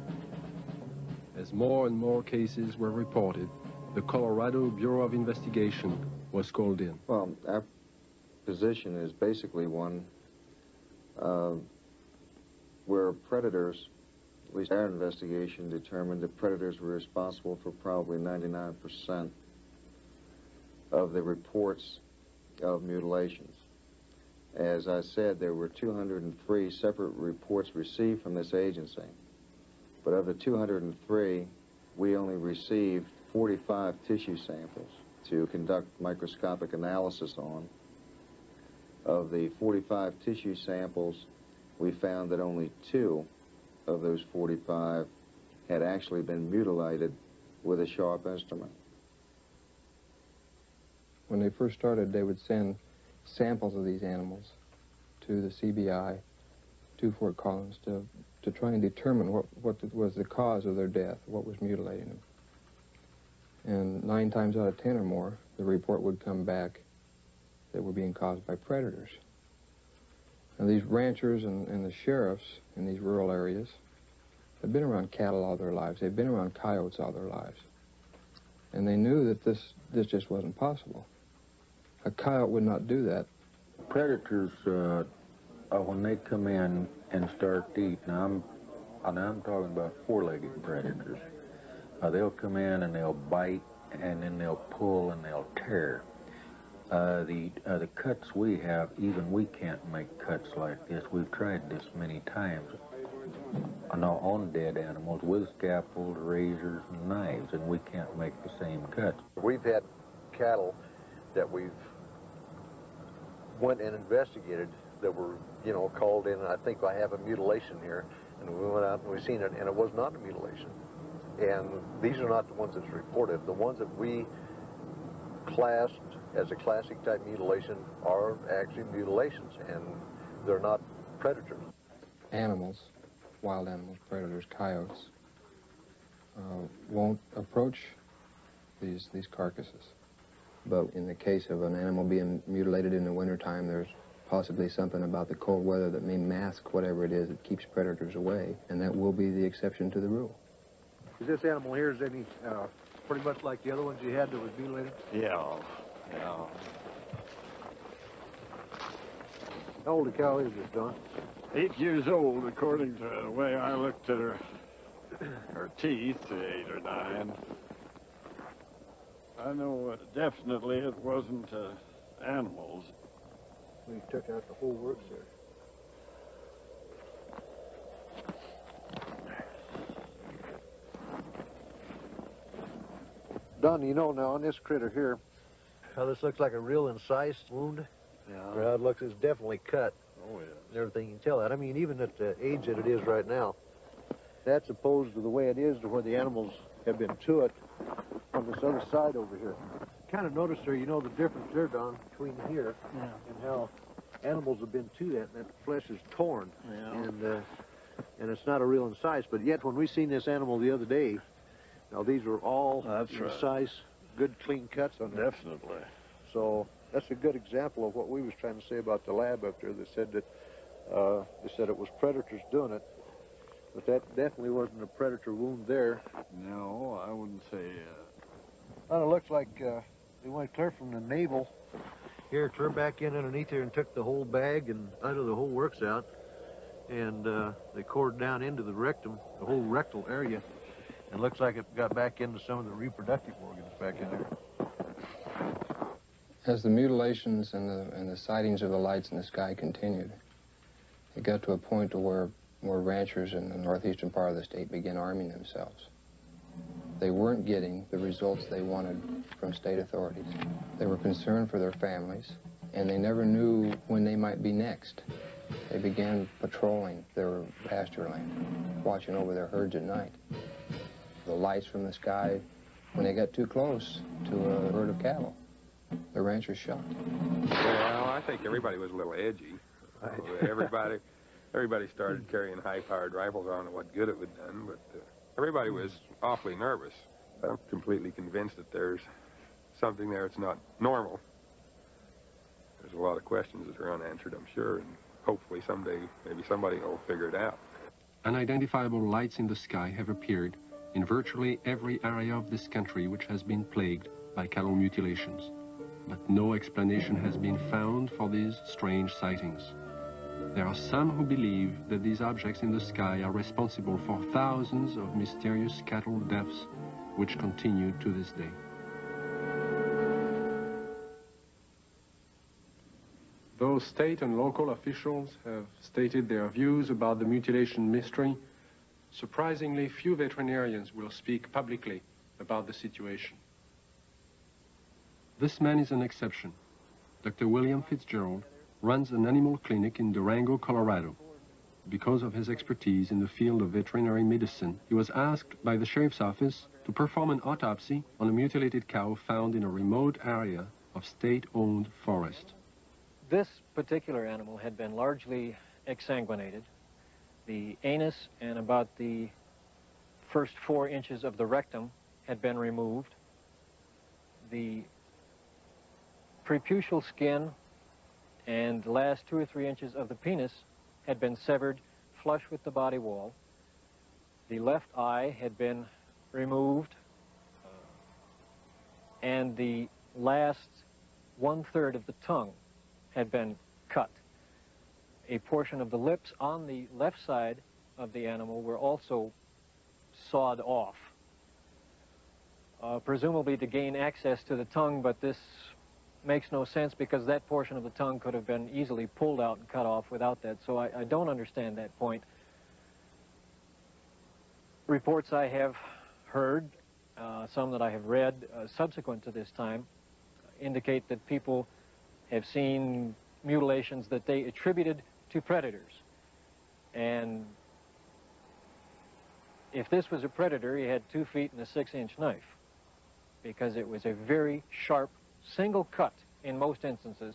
As more and more cases were reported, the Colorado Bureau of Investigation was called in. Well, our position is basically one where predators, at least our investigation determined that predators were responsible for probably 99% of the reports of mutilations. As I said, there were 203 separate reports received from this agency. But of the 203, we only received 45 tissue samples to conduct microscopic analysis on. Of the 45 tissue samples, we found that only 2 of those 45 had actually been mutilated with a sharp instrument. When they first started, they would send samples of these animals to the CBI, to Fort Collins, to try and determine what was the cause of their death, what was mutilating them. And 9 times out of 10 or more, the report would come back that were being caused by predators. Now, these ranchers and the sheriffs in these rural areas have been around cattle all their lives. They've been around coyotes all their lives. And they knew that this just wasn't possible. A coyote would not do that. Predators, when they come in and start to eat, now I'm talking about 4-legged predators. They'll come in and they'll bite, and then they'll pull and they'll tear. The cuts we have, even we can't make cuts like this. We've tried this many times on dead animals with scalpels, razors, and knives, and we can't make the same cuts. We've had cattle that we've went and investigated that were, called in, and I think I have a mutilation here, and we went out and we seen it, and it was not a mutilation. And these are not the ones that's reported. The ones that we classed as a classic type mutilation are actually mutilations, and they're not predators. Animals, wild animals, predators, coyotes, won't approach these carcasses. But in the case of an animal being mutilated in the wintertime, there's possibly something about the cold weather that may mask whatever it is that keeps predators away, and that will be the exception to the rule. Is this animal here, is any pretty much like the other ones you had that was mutilated? Yeah. How old a cow is this, Don? 8 years old, according to the way I looked at her teeth, 8 or 9. I know definitely it wasn't animals. We took out the whole works there. Don, now on this critter here, how this looks like a real incised wound. Yeah. How it looks is definitely cut. Oh, yeah. And everything, you can tell that. I mean, even at the age that it is right now, that's opposed to the way it is to where the animals have been to it on this other side over here. Kind of noticed there, the difference there, Don, between here and how animals have been to that, and that flesh is torn. Yeah. And it's not a real incise, but yet when we seen this animal the other day, now these were all incise, good clean cuts on it. Definitely. So that's a good example of what we was trying to say about the lab up there. They said that it was predators doing it, but that definitely wasn't a predator wound there. No, I wouldn't say. Well, it looks like they went clear from the navel here, turned back in underneath here, and took the whole bag and out of the whole works out, and they cored down into the rectum, the whole rectal area. It looks like it got back into some of the reproductive organs back in there. As the mutilations and the sightings of the lights in the sky continued, it got to a point to where ranchers in the northeastern part of the state began arming themselves. They weren't getting the results they wanted from state authorities. They were concerned for their families, and they never knew when they might be next. They began patrolling their pasture land, watching over their herds at night. The lights from the sky, when they got too close to a herd of cattle, the ranchers shot. Well, I think everybody was a little edgy. Everybody started carrying high-powered rifles. I don't know what good it would have done, but everybody was awfully nervous. I'm completely convinced that there's something there that's not normal. There's a lot of questions that are unanswered, I'm sure, and hopefully someday maybe somebody will figure it out. Unidentifiable lights in the sky have appeared in virtually every area of this country which has been plagued by cattle mutilations, but no explanation has been found for these strange sightings. There are some who believe that these objects in the sky are responsible for thousands of mysterious cattle deaths which continue to this day. Though state and local officials have stated their views about the mutilation mystery, surprisingly few veterinarians will speak publicly about the situation. This man is an exception. Dr. William Fitzgerald runs an animal clinic in Durango, Colorado. Because of his expertise in the field of veterinary medicine, he was asked by the sheriff's office to perform an autopsy on a mutilated cow found in a remote area of state-owned forest. This particular animal had been largely exsanguinated. The anus and about the first 4 inches of the rectum had been removed. The preputial skin and the last 2 or 3 inches of the penis had been severed flush with the body wall. The left eye had been removed, and the last 1/3 of the tongue had been cut. A portion of the lips on the left side of the animal were also sawed off, presumably to gain access to the tongue, but this makes no sense because that portion of the tongue could have been easily pulled out and cut off without that, so I don't understand that point. Reports I have heard, some that I have read subsequent to this time, indicate that people have seen mutilations that they attributed to predators. And if this was a predator, he had 2 feet and a 6-inch knife, because it was a very sharp single cut in most instances.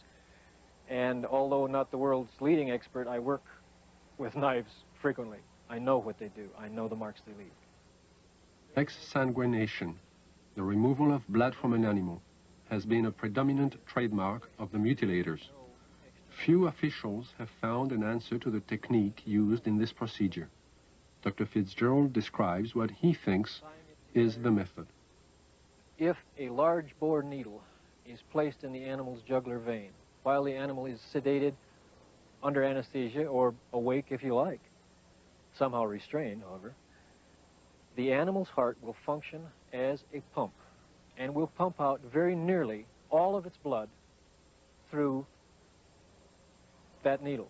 And although not the world's leading expert, I work with knives frequently. I know what they do. I know the marks they leave. Exsanguination, the removal of blood from an animal, has been a predominant trademark of the mutilators. Few officials have found an answer to the technique used in this procedure. Dr. Fitzgerald describes what he thinks is the method. If a large bore needle is placed in the animal's jugular vein while the animal is sedated, under anesthesia, or awake if you like, somehow restrained, however, the animal's heart will function as a pump and will pump out very nearly all of its blood through that needle.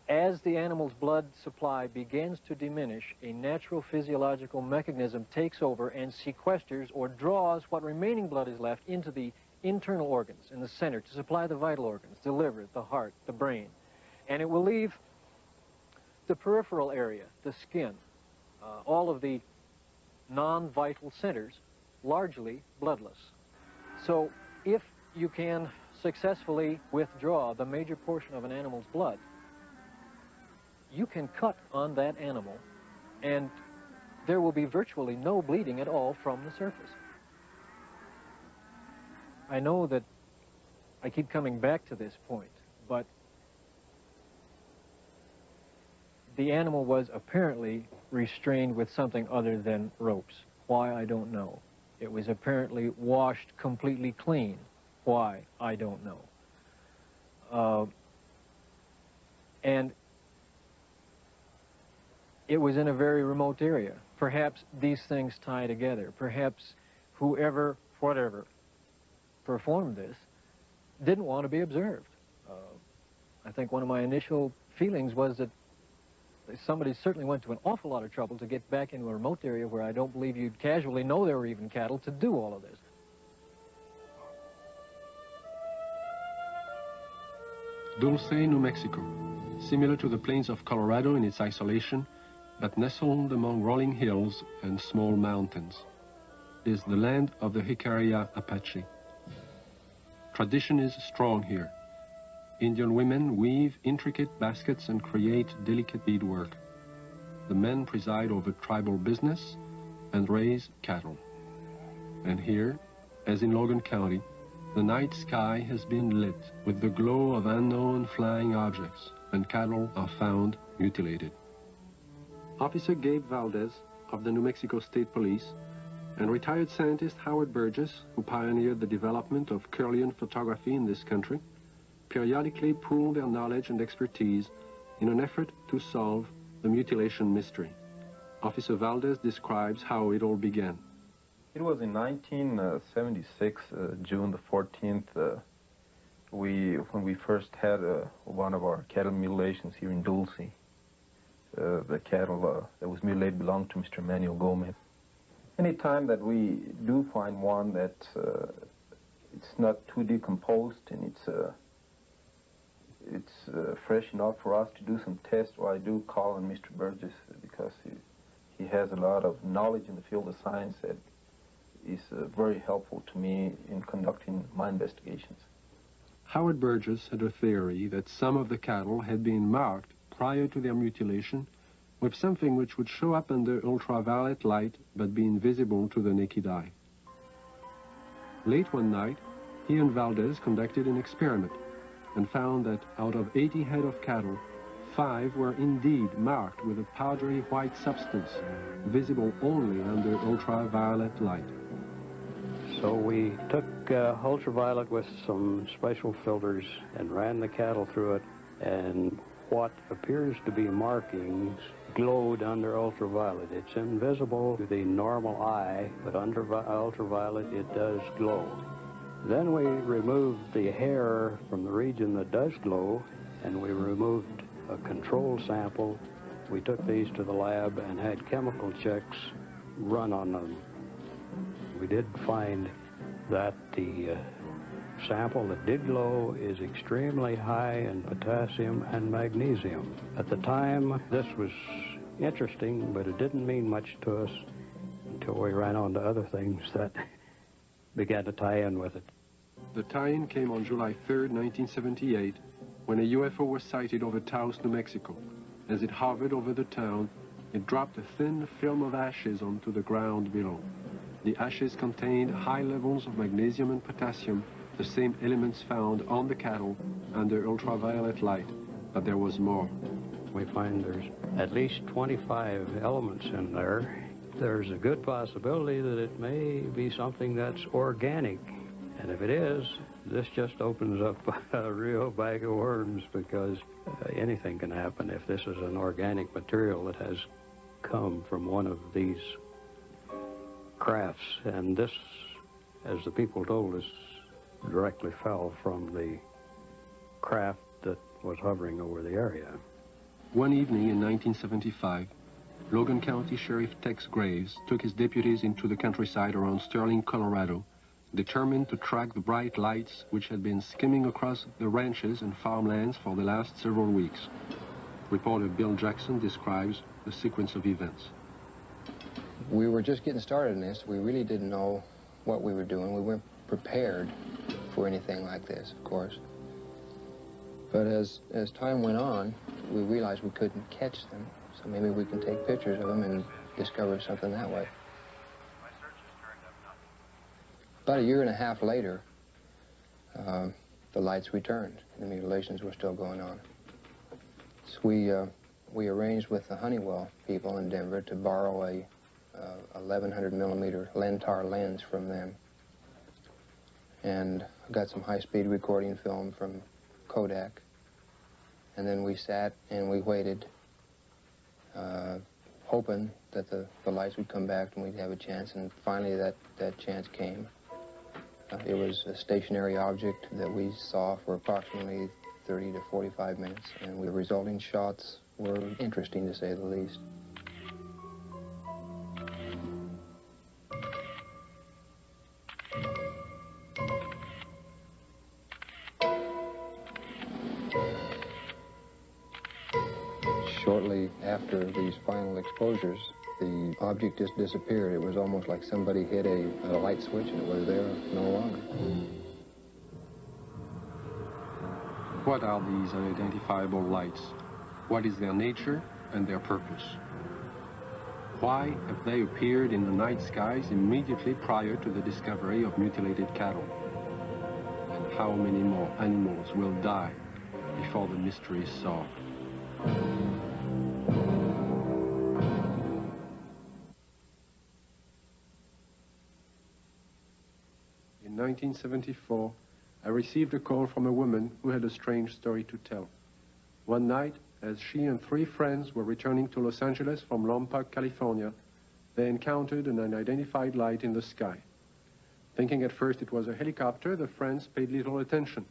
As the animal's blood supply begins to diminish, a natural physiological mechanism takes over and sequesters or draws what remaining blood is left into the internal organs in the center to supply the vital organs, the liver, the heart, the brain. And it will leave the peripheral area, the skin, all of the non-vital centers, largely bloodless. So if you can successfully withdraw the major portion of an animal's blood, you can cut on that animal and there will be virtually no bleeding at all from the surface. I know that I keep coming back to this point, but the animal was apparently restrained with something other than ropes. Why, I don't know. It was apparently washed completely clean. Why, I don't know. And it was in a very remote area. Perhaps these things tie together. Perhaps whoever, whatever, performed this didn't want to be observed. I think one of my initial feelings was that somebody certainly went to an awful lot of trouble to get back into a remote area where I don't believe you'd casually know there were even cattle to do all of this. Dulce, New Mexico, similar to the plains of Colorado in its isolation, but nestled among rolling hills and small mountains, is the land of the Jicarilla Apache. Tradition is strong here. Indian women weave intricate baskets and create delicate beadwork. The men preside over tribal business and raise cattle. And here, as in Logan County, the night sky has been lit with the glow of unknown flying objects, and cattle are found mutilated. Officer Gabe Valdez of the New Mexico State Police and retired scientist Howard Burgess, who pioneered the development of Kirlian photography in this country, periodically pooled their knowledge and expertise in an effort to solve the mutilation mystery. Officer Valdez describes how it all began. It was in 1976, June the 14th, when we first had one of our cattle mutilations here in Dulce. The cattle that was mutilated belonged to Mr. Manuel Gomez. Any time that we do find one that it's not too decomposed and it's fresh enough for us to do some tests, well, I do call on Mr. Burgess because he has a lot of knowledge in the field of science that is very helpful to me in conducting my investigations. Howard Burgess had a theory that some of the cattle had been marked prior to their mutilation with something which would show up under ultraviolet light but be invisible to the naked eye. Late one night, he and Valdez conducted an experiment and found that out of 80 head of cattle, 5 were indeed marked with a powdery white substance, visible only under ultraviolet light. So we took ultraviolet with some special filters and ran the cattle through it, and what appears to be markings glowed under ultraviolet. It's invisible to the normal eye, but under ultraviolet it does glow. Then we removed the hair from the region that does glow, and we removed a control sample. We took these to the lab and had chemical checks run on them. We did find that the sample that did glow is extremely high in potassium and magnesium. At the time, this was interesting, but it didn't mean much to us until we ran on to other things that began to tie in with it. The tie-in came on July 3rd, 1978, when a UFO was sighted over Taos, New Mexico. As it hovered over the town, it dropped a thin film of ashes onto the ground below. The ashes contained high levels of magnesium and potassium, the same elements found on the cattle under ultraviolet light, but there was more. We find there's at least 25 elements in there. There's a good possibility that it may be something that's organic. And if it is, this just opens up a real bag of worms, because anything can happen if this is an organic material that has come from one of these crafts. And this, as the people told us, directly fell from the craft that was hovering over the area. One evening in 1975, Logan County Sheriff Tex Graves took his deputies into the countryside around Sterling, Colorado, determined to track the bright lights which had been skimming across the ranches and farmlands for the last several weeks. Reporter Bill Jackson describes the sequence of events. We were just getting started in this. We really didn't know what we were doing. We weren't prepared for anything like this, of course. But as time went on, we realized we couldn't catch them, so maybe we can take pictures of them and discover something that way. About a year and a half later, the lights returned. The mutilations were still going on. So we arranged with the Honeywell people in Denver to borrow a 1100 millimeter Lentar lens from them. And got some high-speed recording film from Kodak. And then we sat and we waited, hoping that the lights would come back and we'd have a chance. And finally that chance came. It was a stationary object that we saw for approximately 30 to 45 minutes, and the resulting shots were interesting, to say the least. Shortly after these final exposures, the object just disappeared. It was almost like somebody hit a light switch and it was there no longer. What are these unidentifiable lights? What is their nature and their purpose? Why have they appeared in the night skies immediately prior to the discovery of mutilated cattle? And how many more animals will die before the mystery is solved? in 1974, I received a call from a woman who had a strange story to tell. One night, as she and 3 friends were returning to Los Angeles from Lompoc, California, they encountered an unidentified light in the sky. Thinking at first it was a helicopter, the friends paid little attention.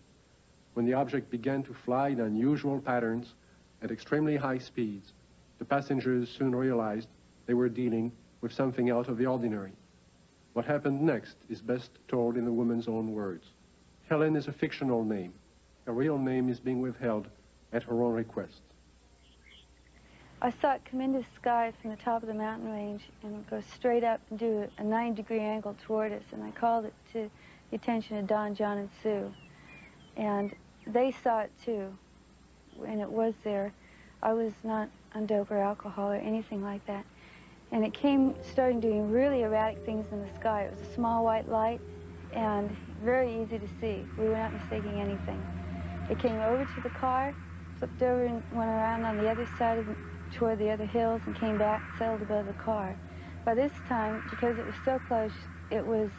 When the object began to fly in unusual patterns at extremely high speeds, the passengers soon realized they were dealing with something out of the ordinary. What happened next is best told in the woman's own words. Helen is a fictional name. Her real name is being withheld at her own request. I saw it come into the sky from the top of the mountain range and go straight up and do a 90-degree angle toward us, and I called it to the attention of Don, John, and Sue. And they saw it too, and it was there. I was not on dope or alcohol or anything like that. And it came, starting doing really erratic things in the sky. It was a small white light and very easy to see. We were not mistaking anything. It came over to the car, flipped over and went around on the other side toward the other hills and came back, settled above the car. By this time, because it was so close, it was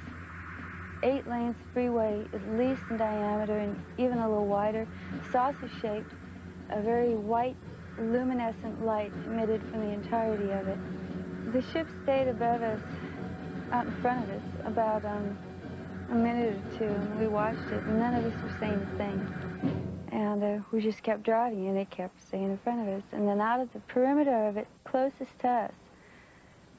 8 lanes freeway, at least in diameter and even a little wider, saucer-shaped, a very white, luminescent light emitted from the entirety of it. The ship stayed above us, out in front of us, about a minute or 2, and we watched it, and none of us were saying a thing. And we just kept driving, and it kept staying in front of us. And then out of the perimeter of it, closest to us,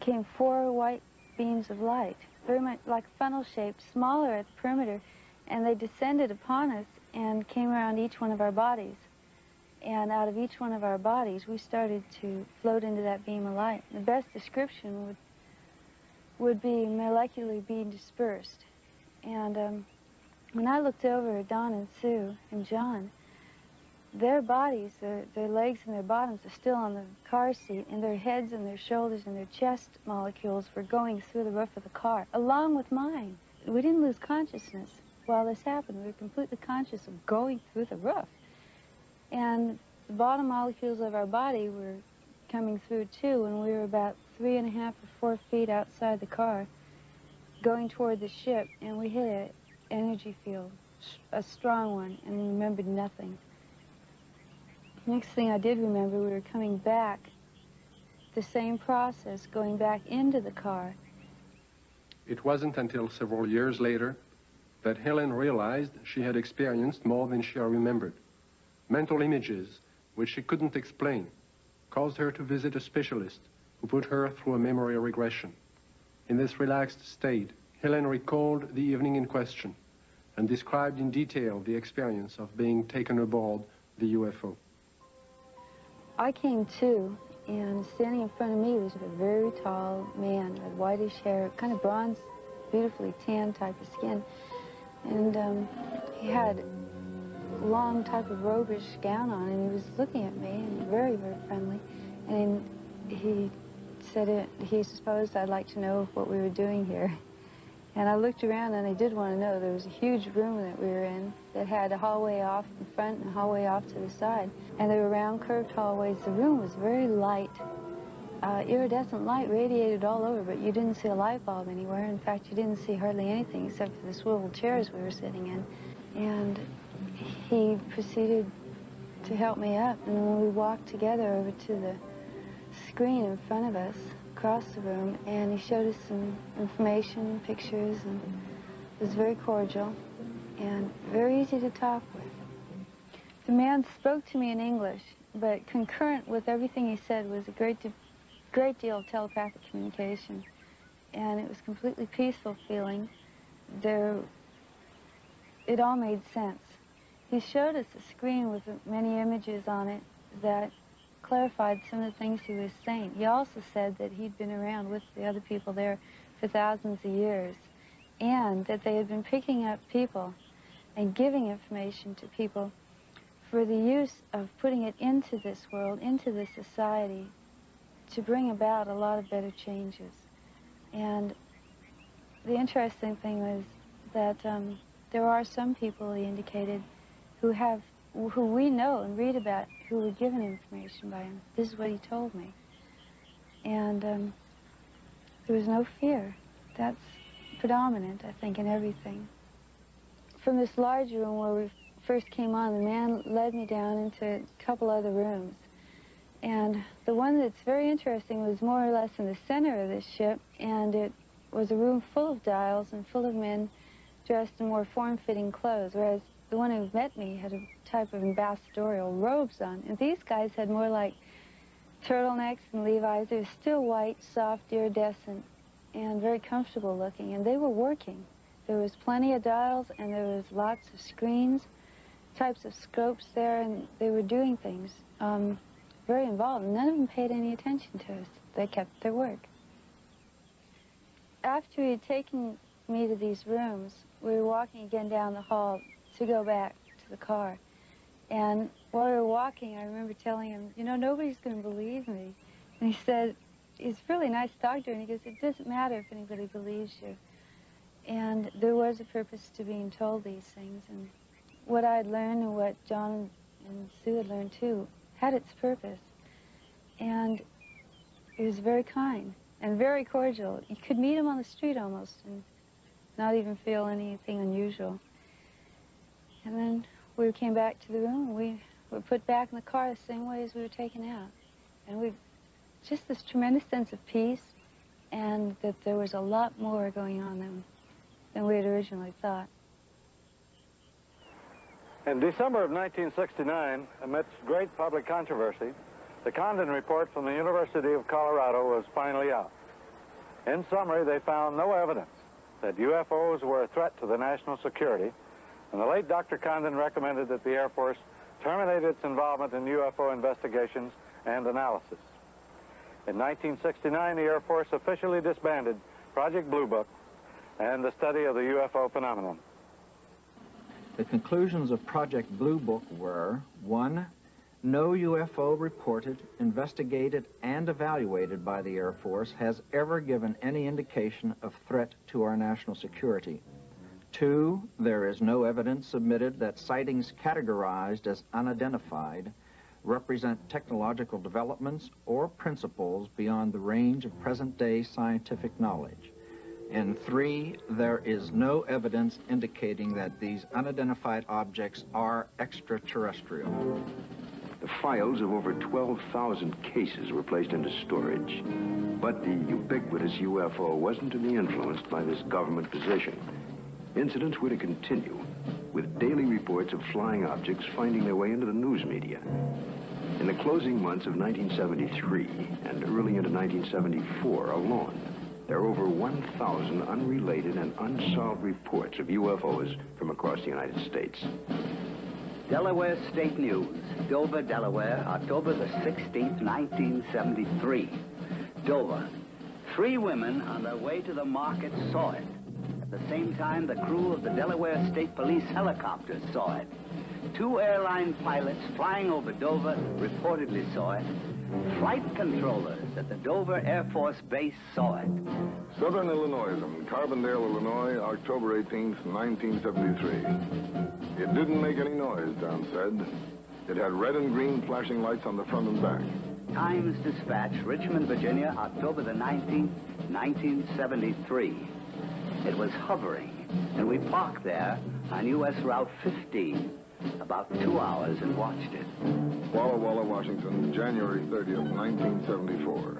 came 4 white beams of light, very much like funnel-shaped, smaller at the perimeter, and they descended upon us and came around each one of our bodies. And out of each one of our bodies, we started to float into that beam of light. The best description would be molecularly being dispersed. And when I looked over at Don and Sue and John, their bodies, their legs and their bottoms are still on the car seat, and their heads and their shoulders and their chest molecules were going through the roof of the car, along with mine. We didn't lose consciousness while this happened. We were completely conscious of going through the roof. And the bottom molecules of our body were coming through too, and we were about 3.5 or 4 feet outside the car, going toward the ship, and we hit an energy field, a strong one, and remembered nothing. Next thing I did remember, we were coming back, the same process, going back into the car. It wasn't until several years later that Helen realized she had experienced more than she remembered. Mental images, which she couldn't explain, caused her to visit a specialist who put her through a memory regression. In this relaxed state, Helen recalled the evening in question and described in detail the experience of being taken aboard the UFO. I came to, and standing in front of me was a very tall man with whitish hair, kind of bronze, beautifully tan type of skin. And he had a long type of robish gown on, and he was looking at me, and very, very friendly. And he said he supposed I'd like to know what we were doing here. And I looked around, and I did want to know. There was a huge room that we were in that had a hallway off in front and a hallway off to the side. And they were round, curved hallways. The room was very light. Iridescent light radiated all over, but you didn't see a light bulb anywhere. In fact, you didn't see hardly anything except for the swivel chairs we were sitting in. And he proceeded to help me up. And when we walked together over to the screen in front of us, across the room, and he showed us some information, pictures, and it was very cordial and very easy to talk with. The man spoke to me in English, but concurrent with everything he said was a great deal of telepathic communication, and it was completely peaceful feeling. It all made sense. He showed us a screen with many images on it that clarified some of the things he was saying. He also said that he'd been around with the other people there for thousands of years, and that they had been picking up people and giving information to people for the use of putting it into this world, into this society, to bring about a lot of better changes. And the interesting thing was that there are some people, he indicated, who we know and read about, who were given information by him. This is what he told me. And there was no fear. That's predominant, I think, in everything. from this large room where we first came on, the man led me down into a couple other rooms. And the one that's very interesting was more or less in the center of this ship, and it was a room full of dials and full of men dressed in more form-fitting clothes, whereas the one who met me had a type of ambassadorial robes on. And these guys had more like turtlenecks and Levi's. They were still white, soft, iridescent, and very comfortable looking, and they were working. There was plenty of dials, and there was lots of screens, types of scopes there, and they were doing things very involved. None of them paid any attention to us. They kept their work. After he had taken me to these rooms, we were walking again down the hall to go back to the car. And while we were walking, I remember telling him, you know, nobody's going to believe me. And he said, he's a really nice doctor, and he goes, it doesn't matter if anybody believes you. And there was a purpose to being told these things, and what I'd learned and what John and Sue had learned too had its purpose. And he was very kind and very cordial. You could meet him on the street almost and not even feel anything unusual. And then we came back to the room, and we were put back in the car the same way as we were taken out. And we just this tremendous sense of peace, and that there was a lot more going on than we had originally thought. In December of 1969, amidst great public controversy, the Condon report from the University of Colorado was finally out. In summary, they found no evidence that UFOs were a threat to the national security, and the late Dr. Condon recommended that the Air Force terminate its involvement in UFO investigations and analysis. In 1969, the Air Force officially disbanded Project Blue Book and the study of the UFO phenomenon. The conclusions of Project Blue Book were, 1, no UFO reported, investigated, and evaluated by the Air Force has ever given any indication of threat to our national security. 2, there is no evidence submitted that sightings categorized as unidentified represent technological developments or principles beyond the range of present-day scientific knowledge. And 3, there is no evidence indicating that these unidentified objects are extraterrestrial. The files of over 12,000 cases were placed into storage. But the ubiquitous UFO wasn't to be influenced by this government position. Incidents were to continue, with daily reports of flying objects finding their way into the news media. In the closing months of 1973 and early into 1974 alone, there are over 1,000 unrelated and unsolved reports of UFOs from across the United States. Delaware State News, Dover, Delaware, October the 16th, 1973. Dover. 3 women on their way to the market saw it. At the same time, the crew of the Delaware State Police helicopter saw it. 2 airline pilots flying over Dover reportedly saw it. Flight controllers at the Dover Air Force Base saw it. Southern Illinois, Carbondale, Illinois, October 18th, 1973. It didn't make any noise, Don said. It had red and green flashing lights on the front and back. Times Dispatch, Richmond, Virginia, October the 19th, 1973. It was hovering, and we parked there on U.S. Route 15. About 2 hours and watched it. Walla Walla, Washington, January 30th, 1974.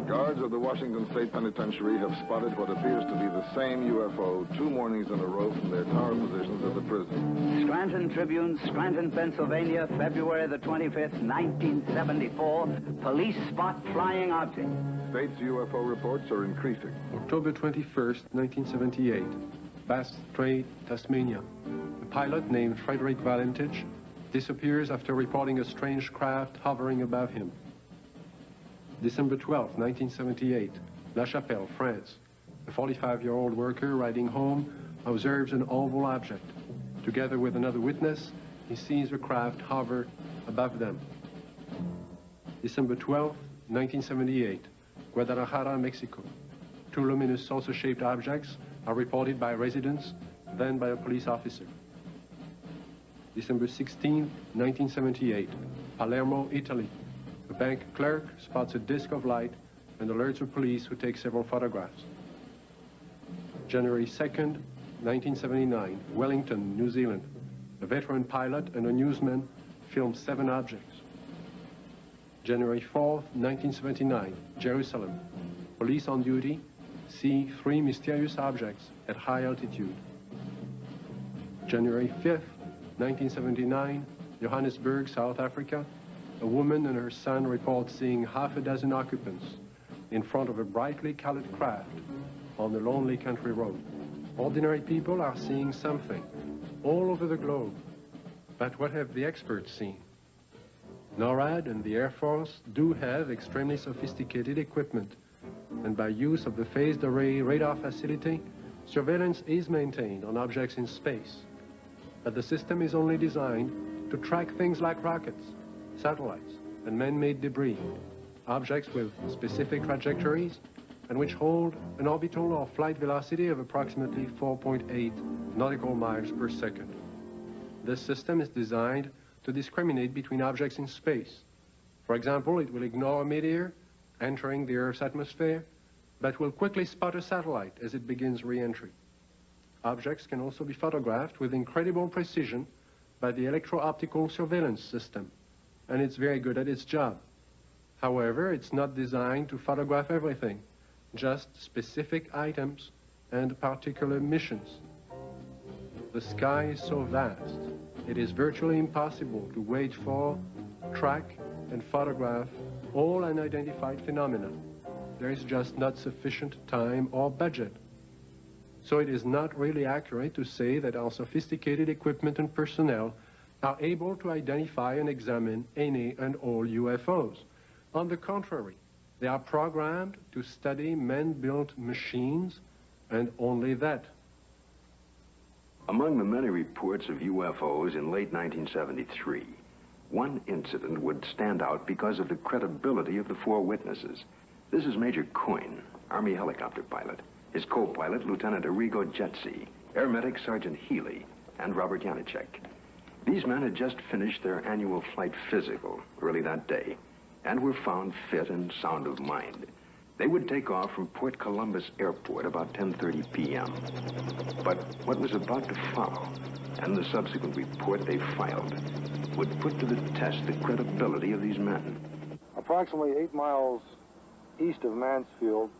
Guards of the Washington State Penitentiary have spotted what appears to be the same UFO 2 mornings in a row from their tower positions at the prison. Scranton Tribune, Scranton, Pennsylvania, February the 25th, 1974. Police spot flying object. State's UFO reports are increasing. October 21st, 1978. Bass Strait, Tasmania. A pilot named Frederick Valentich disappears after reporting a strange craft hovering above him. December 12, 1978, La Chapelle, France. A 45-year-old worker riding home observes an oval object. Together with another witness, he sees the craft hover above them. December 12, 1978, Guadalajara, Mexico. 2 luminous saucer-shaped objects are reported by residents, then by a police officer. December 16, 1978, Palermo, Italy. A bank clerk spots a disc of light and alerts the police, who take several photographs. January 2nd, 1979, Wellington, New Zealand. A veteran pilot and a newsman filmed 7 objects. January 4th, 1979, Jerusalem. Police on duty see 3 mysterious objects at high altitude. January 5th, 1979, Johannesburg, South Africa. A woman and her son report seeing half a dozen occupants in front of a brightly colored craft on a lonely country road. Ordinary people are seeing something all over the globe. But what have the experts seen? NORAD and the Air Force do have extremely sophisticated equipment, and by use of the phased array radar facility, surveillance is maintained on objects in space. But the system is only designed to track things like rockets, satellites, and man-made debris, objects with specific trajectories and which hold an orbital or flight velocity of approximately 4.8 nautical miles per second. This system is designed to discriminate between objects in space. For example, it will ignore a meteor entering the Earth's atmosphere, but will quickly spot a satellite as it begins re-entry. Objects can also be photographed with incredible precision by the electro-optical surveillance system, and it's very good at its job. However, it's not designed to photograph everything, just specific items and particular missions. The sky is so vast, it is virtually impossible to wait for, track, and photograph all unidentified phenomena. There is just not sufficient time or budget. So it is not really accurate to say that our sophisticated equipment and personnel are able to identify and examine any and all UFOs. On the contrary, they are programmed to study man-built machines, and only that. Among the many reports of UFOs in late 1973, one incident would stand out because of the credibility of the 4 witnesses. This is Major Coyne, Army helicopter pilot, his co-pilot, Lieutenant Arrigo Jetsi, Air Medic Sergeant Healy, and Robert Janicek. These men had just finished their annual flight physical early that day and were found fit and sound of mind. They would take off from Port Columbus Airport about 10:30 p.m. But what was about to follow, and the subsequent report they filed, would put to the test the credibility of these men. Approximately 8 miles east of Mansfield,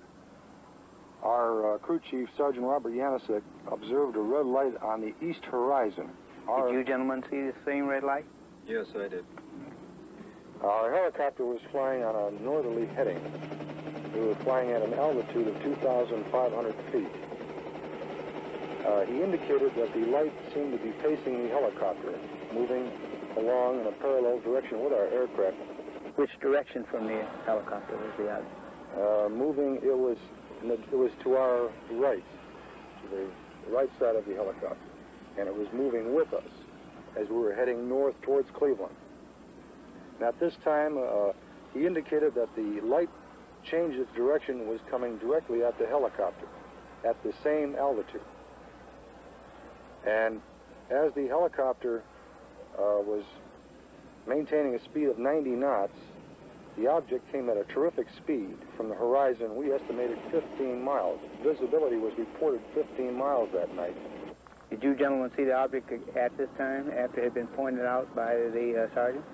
our crew chief, Sergeant Robert Janicek, observed a red light on the east horizon. Did you gentlemen see the same red light? Yes, I did. Our helicopter was flying on a northerly heading. We were flying at an altitude of 2,500 feet. He indicated that the light seemed to be facing the helicopter, moving along in a parallel direction with our aircraft. Which direction from the helicopter was the object? Moving, it was to our right, to the right side of the helicopter, and it was moving with us as we were heading north towards Cleveland. And at this time, he indicated that the light changed its direction and was coming directly at the helicopter at the same altitude. And as the helicopter was maintaining a speed of 90 knots, the object came at a terrific speed from the horizon. We estimated 15 miles. Visibility was reported 15 miles that night. Did you gentlemen see the object at this time, after it had been pointed out by the sergeant?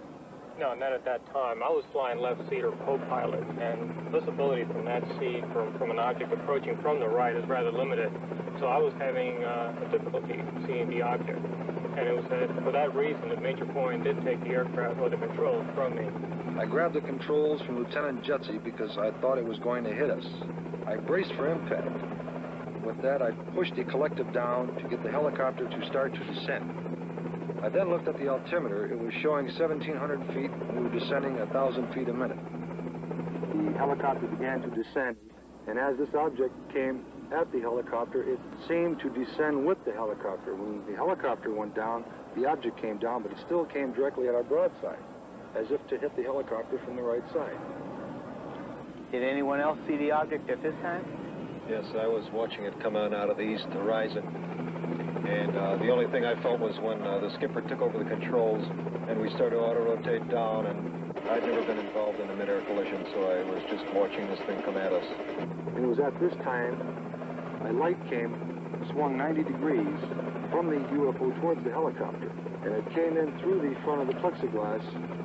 No, not at that time. I was flying left seat or co-pilot, and visibility from that seat from an object approaching from the right is rather limited. So I was having a difficulty seeing the object. And it was for that reason that Major Coyne did take the aircraft or the controls from me. I grabbed the controls from Lieutenant Jetsi because I thought it was going to hit us. I braced for impact. With that, I pushed the collective down to get the helicopter to start to descend. I then looked at the altimeter. It was showing 1,700 feet, and we were descending 1,000 feet a minute. The helicopter began to descend, and as this object came at the helicopter, it seemed to descend with the helicopter. When the helicopter went down, the object came down, but it still came directly at our broadside, as if to hit the helicopter from the right side. Did anyone else see the object at this time? Yes, I was watching it come out of the east horizon. And the only thing I felt was when the skipper took over the controls and we started to auto-rotate down, and I'd never been involved in a mid-air collision, so I was just watching this thing come at us. It was at this time a light came swung 90 degrees from the UFO towards the helicopter. And it came in through the front of the plexiglass,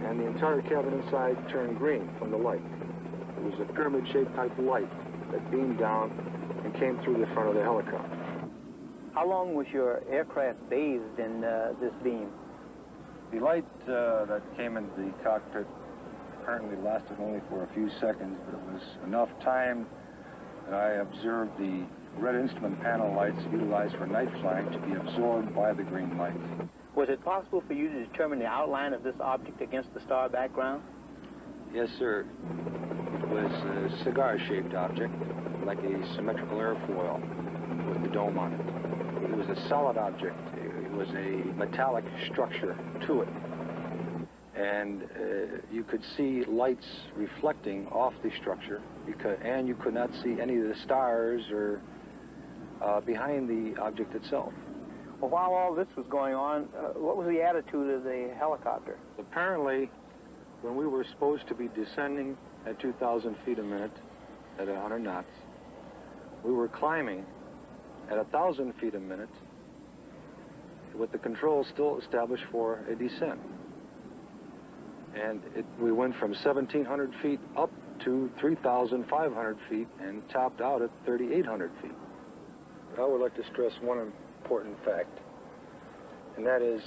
and the entire cabin inside turned green from the light. It was a pyramid-shaped type light that beamed down and came through the front of the helicopter. How long was your aircraft bathed in this beam? The light that came into the cockpit apparently lasted only for a few seconds, but it was enough time that I observed the red instrument panel lights utilized for night flying to be absorbed by the green light. Was it possible for you to determine the outline of this object against the star background? Yes, sir. It was a cigar-shaped object, like a symmetrical airfoil with the dome on it. It was a solid object. It was a metallic structure to it. And you could see lights reflecting off the structure, and you could not see any of the stars or behind the object itself. Well, while all this was going on, what was the attitude of the helicopter? Apparently, when we were supposed to be descending at 2,000 feet a minute at 100 knots, we were climbing at 1,000 feet a minute with the controls still established for a descent. And we went from 1,700 feet up to 3,500 feet and topped out at 3,800 feet. I would like to stress one important fact, and that is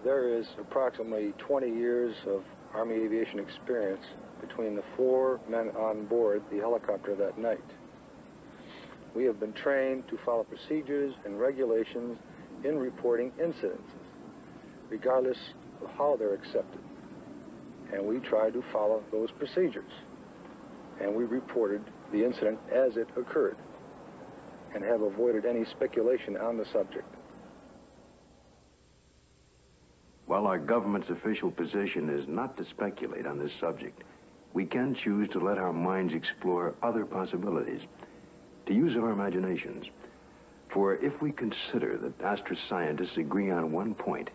there is approximately 20 years of Army aviation experience between the 4 men on board the helicopter that night. We have been trained to follow procedures and regulations in reporting incidences, regardless of how they're accepted. And we tried to follow those procedures. And we reported the incident as it occurred and have avoided any speculation on the subject. While our government's official position is not to speculate on this subject, we can choose to let our minds explore other possibilities, to use our imaginations. For if we consider that astroscientists agree on one point,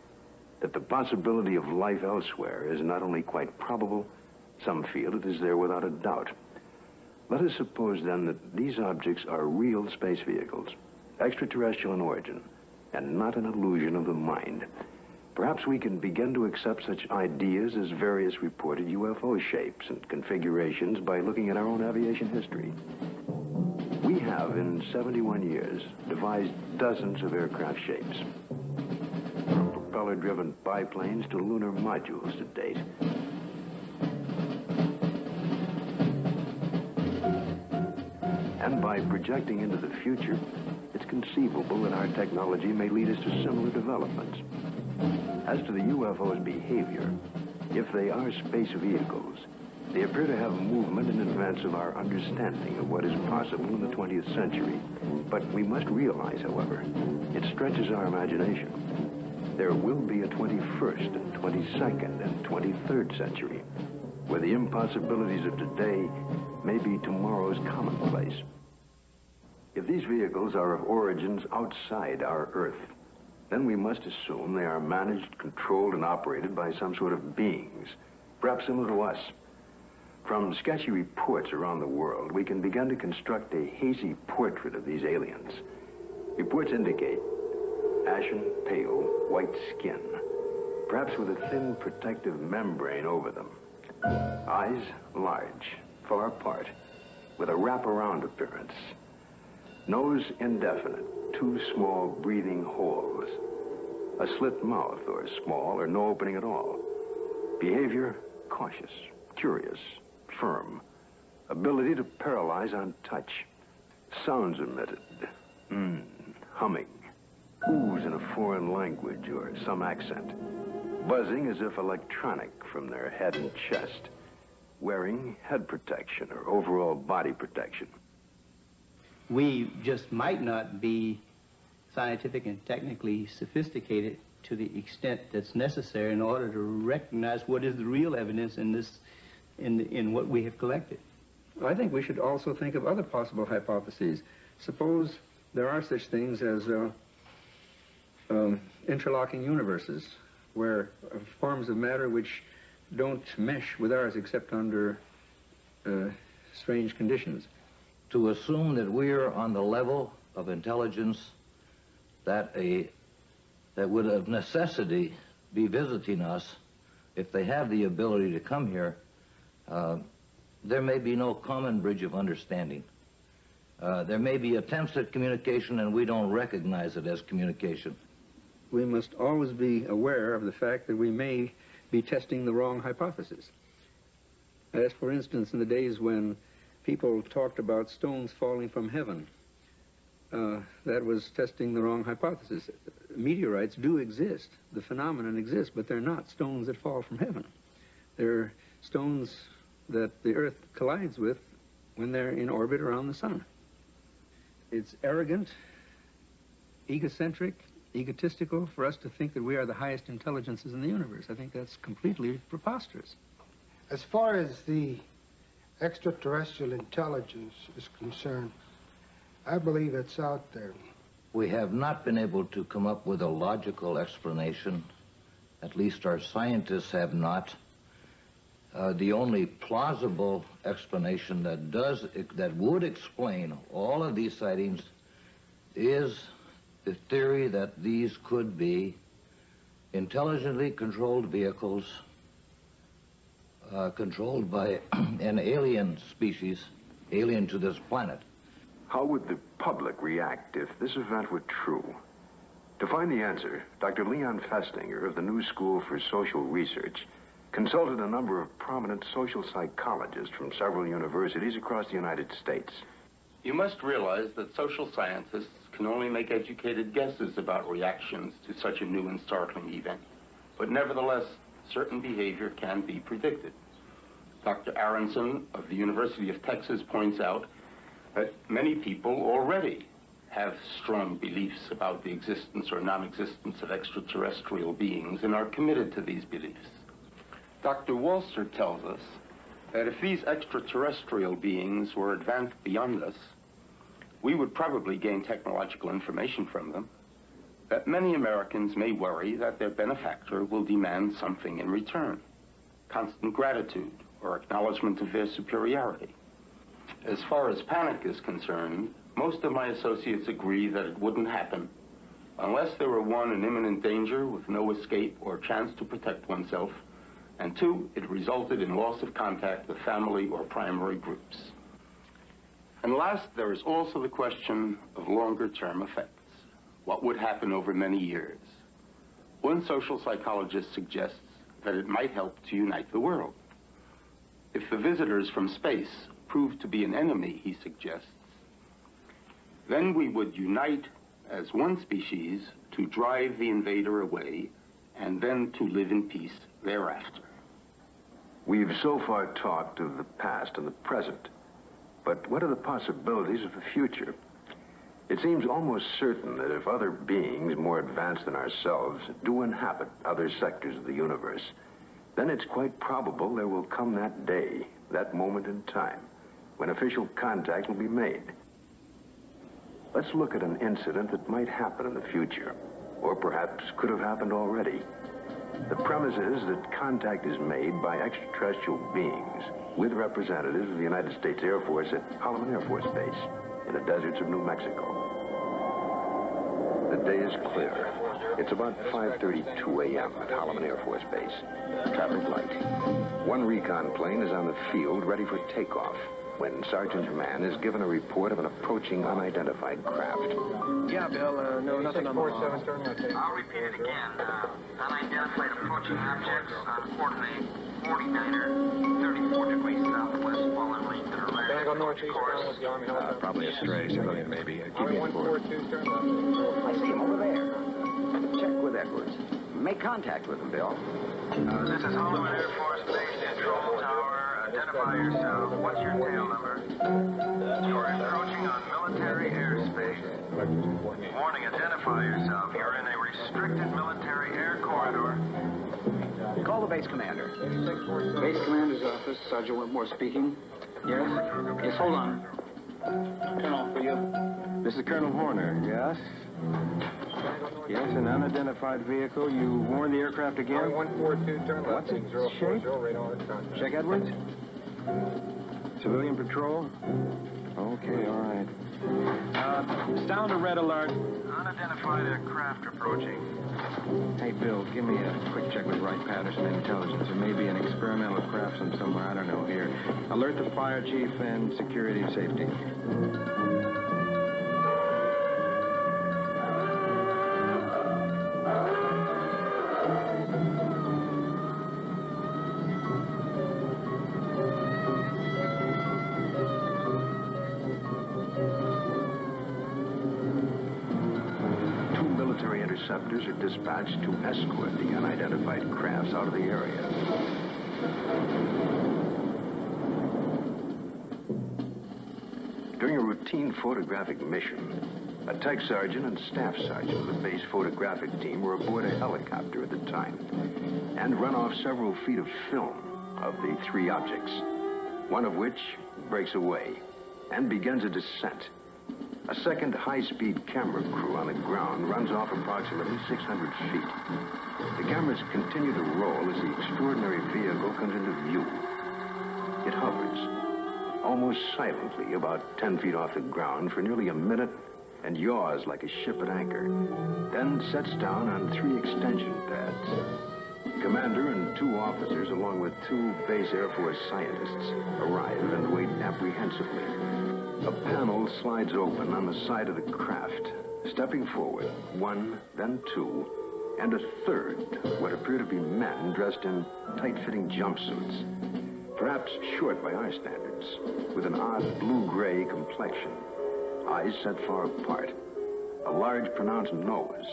that the possibility of life elsewhere is not only quite probable, some feel it is there without a doubt. Let us suppose then that these objects are real space vehicles, extraterrestrial in origin, and not an illusion of the mind. Perhaps we can begin to accept such ideas as various reported UFO shapes and configurations by looking at our own aviation history. We have, in 71 years, devised dozens of aircraft shapes, from propeller-driven biplanes to lunar modules to date. And by projecting into the future, it's conceivable that our technology may lead us to similar developments. As to the UFO's behavior, if they are space vehicles, they appear to have movement in advance of our understanding of what is possible in the 20th century. But we must realize, however, it stretches our imagination. There will be a 21st and 22nd and 23rd century, where the impossibilities of today may be tomorrow's commonplace. If these vehicles are of origins outside our Earth, then we must assume they are managed, controlled, and operated by some sort of beings, perhaps similar to us. From sketchy reports around the world, we can begin to construct a hazy portrait of these aliens. Reports indicate ashen, pale, white skin, perhaps with a thin protective membrane over them. Eyes large, far apart, with a wraparound appearance. Nose indefinite, 2 small breathing holes. A slit mouth, or small, or no opening at all. Behavior, cautious, curious, firm. Ability to paralyze on touch. Sounds emitted. Humming. Oohs in a foreign language or some accent. Buzzing as if electronic from their head and chest. Wearing head protection or overall body protection. We just might not be scientific and technically sophisticated to the extent that's necessary in order to recognize what is the real evidence in this, in what we have collected. I think we should also think of other possible hypotheses. Suppose there are such things as interlocking universes, where forms of matter which don't mesh with ours except under strange conditions. To assume that we're on the level of intelligence that would of necessity be visiting us, if they have the ability to come here, there may be no common bridge of understanding. There may be attempts at communication and we don't recognize it as communication. We must always be aware of the fact that we may be testing the wrong hypothesis. As for instance, in the days when people talked about stones falling from heaven, that was testing the wrong hypothesis. Meteorites do exist. The phenomenon exists, but they're not stones that fall from heaven. They're stones that the Earth collides with when they're in orbit around the sun. It's arrogant, egocentric, egotistical for us to think that we are the highest intelligences in the universe. I think that's completely preposterous. As far as the extraterrestrial intelligence is concerned, I believe it's out there. We have not been able to come up with a logical explanation. At least our scientists have not. The only plausible explanation that would explain all of these sightings is the theory that these could be intelligently controlled vehicles controlled by an alien species, alien to this planet. How would the public react if this event were true? To find the answer, Dr. Leon Festinger of the New School for Social Research consulted a number of prominent social psychologists from several universities across the United States. You must realize that social scientists can only make educated guesses about reactions to such a new and startling event. But nevertheless, certain behavior can be predicted. Dr. Aronson of the University of Texas points out that many people already have strong beliefs about the existence or non-existence of extraterrestrial beings and are committed to these beliefs. Dr. Walser tells us that if these extraterrestrial beings were advanced beyond us, we would probably gain technological information from them, that many Americans may worry that their benefactor will demand something in return, constant gratitude or acknowledgement of their superiority. As far as panic is concerned, most of my associates agree that it wouldn't happen unless there were, one, an imminent danger with no escape or chance to protect oneself, and two, it resulted in loss of contact with family or primary groups. And last, there is also the question of longer-term effects. What would happen over many years? One social psychologist suggests that it might help to unite the world. If the visitors from space prove to be an enemy, he suggests, then we would unite as one species to drive the invader away and then to live in peace thereafter. We've so far talked of the past and the present, but what are the possibilities of the future? It seems almost certain that if other beings more advanced than ourselves do inhabit other sectors of the universe, then it's quite probable there will come that day, that moment in time, when official contact will be made. Let's look at an incident that might happen in the future, or perhaps could have happened already. The premise is that contact is made by extraterrestrial beings with representatives of the United States Air Force at Holloman Air Force Base in the deserts of New Mexico. The day is clear. It's about 5:32 a.m. at Holloman Air Force Base. Traffic light. One recon plane is on the field ready for takeoff when Sergeant Mann is given a report of an approaching unidentified craft. Yeah, Bill, no, nothing on the I'll repeat it again. Unidentified approaching objects on coordinate 49er, 34 degrees southwest, falling length and around. Can I go northeast with the Army helicopter? Probably a stray civilian, maybe. Keep me informed. 142, turn left. I see him over there. Check with Edwards. Make contact with him, Bill. This is Holloman Air Force Base Control Tower. Identify yourself. What's your tail number? You're encroaching on military airspace. Warning, identify yourself. You're in a restricted military air corridor. Call the base commander. Base commander's office, Sergeant Whitmore speaking. Yes? Yes, hold on. Colonel, for you. This is Colonel Horner, yes? Yes, an unidentified vehicle. You warned the aircraft again? 142, turn left. What's its shape? Check Edwards. Civilian patrol? Okay, all right. Sound a red alert. Unidentified aircraft approaching. Hey, Bill, give me a quick check with Wright Patterson Intelligence. There may be an experimental craft from somewhere, I don't know, here. Alert the fire chief and security safety. Interceptors are dispatched to escort the unidentified crafts out of the area. During a routine photographic mission, a tech sergeant and staff sergeant of the base photographic team were aboard a helicopter at the time and run off several feet of film of the three objects, one of which breaks away and begins a descent. A second high-speed camera crew on the ground runs off approximately 600 feet. The cameras continue to roll as the extraordinary vehicle comes into view. It hovers, almost silently, about 10 feet off the ground for nearly a minute and yaws like a ship at anchor, then sets down on 3 extension pads. The commander and 2 officers, along with 2 base Air Force scientists, arrive and wait apprehensively. A panel slides open on the side of the craft. Stepping forward, 1, then 2, and a third, what appear to be men dressed in tight-fitting jumpsuits. Perhaps short by our standards, with an odd blue-gray complexion, eyes set far apart, a large pronounced nose.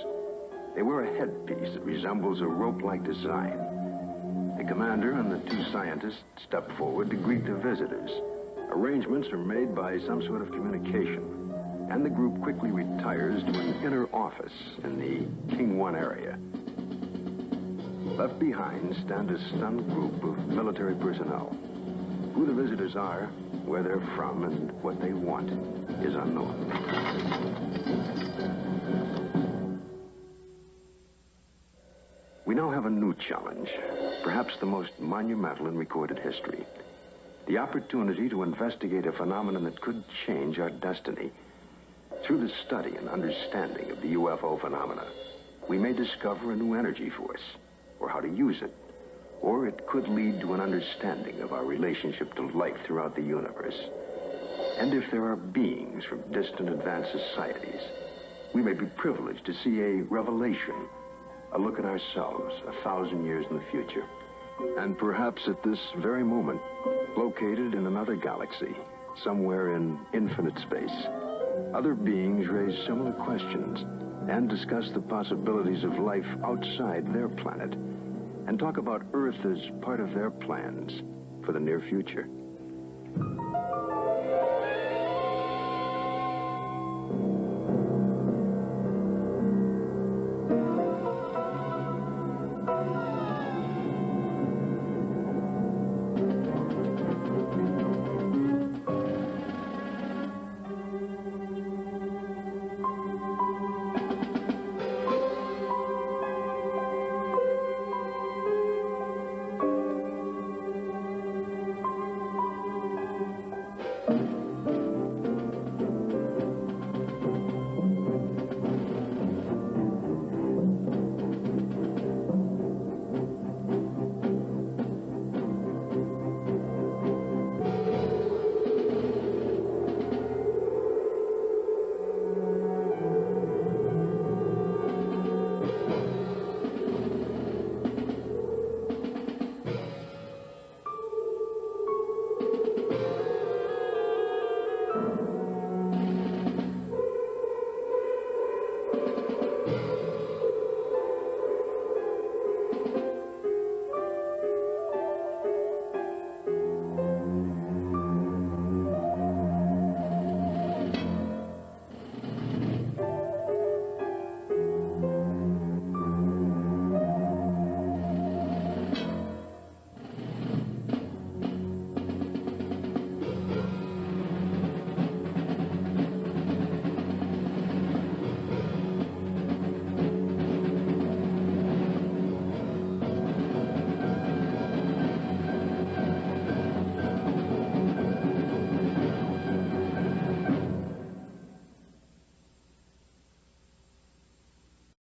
They wear a headpiece that resembles a rope-like design. The commander and the 2 scientists step forward to greet the visitors. Arrangements are made by some sort of communication, and the group quickly retires to an inner office in the King 1 area. Left behind stand a stunned group of military personnel. Who the visitors are, where they're from, and what they want is unknown. We now have a new challenge, perhaps the most monumental in recorded history. The opportunity to investigate a phenomenon that could change our destiny. Through the study and understanding of the UFO phenomena, we may discover a new energy force, or how to use it, or it could lead to an understanding of our relationship to life throughout the universe. And if there are beings from distant advanced societies, we may be privileged to see a revelation, a look at ourselves 1,000 years in the future. And perhaps at this very moment, located in another galaxy, somewhere in infinite space, other beings raise similar questions and discuss the possibilities of life outside their planet and talk about Earth as part of their plans for the near future.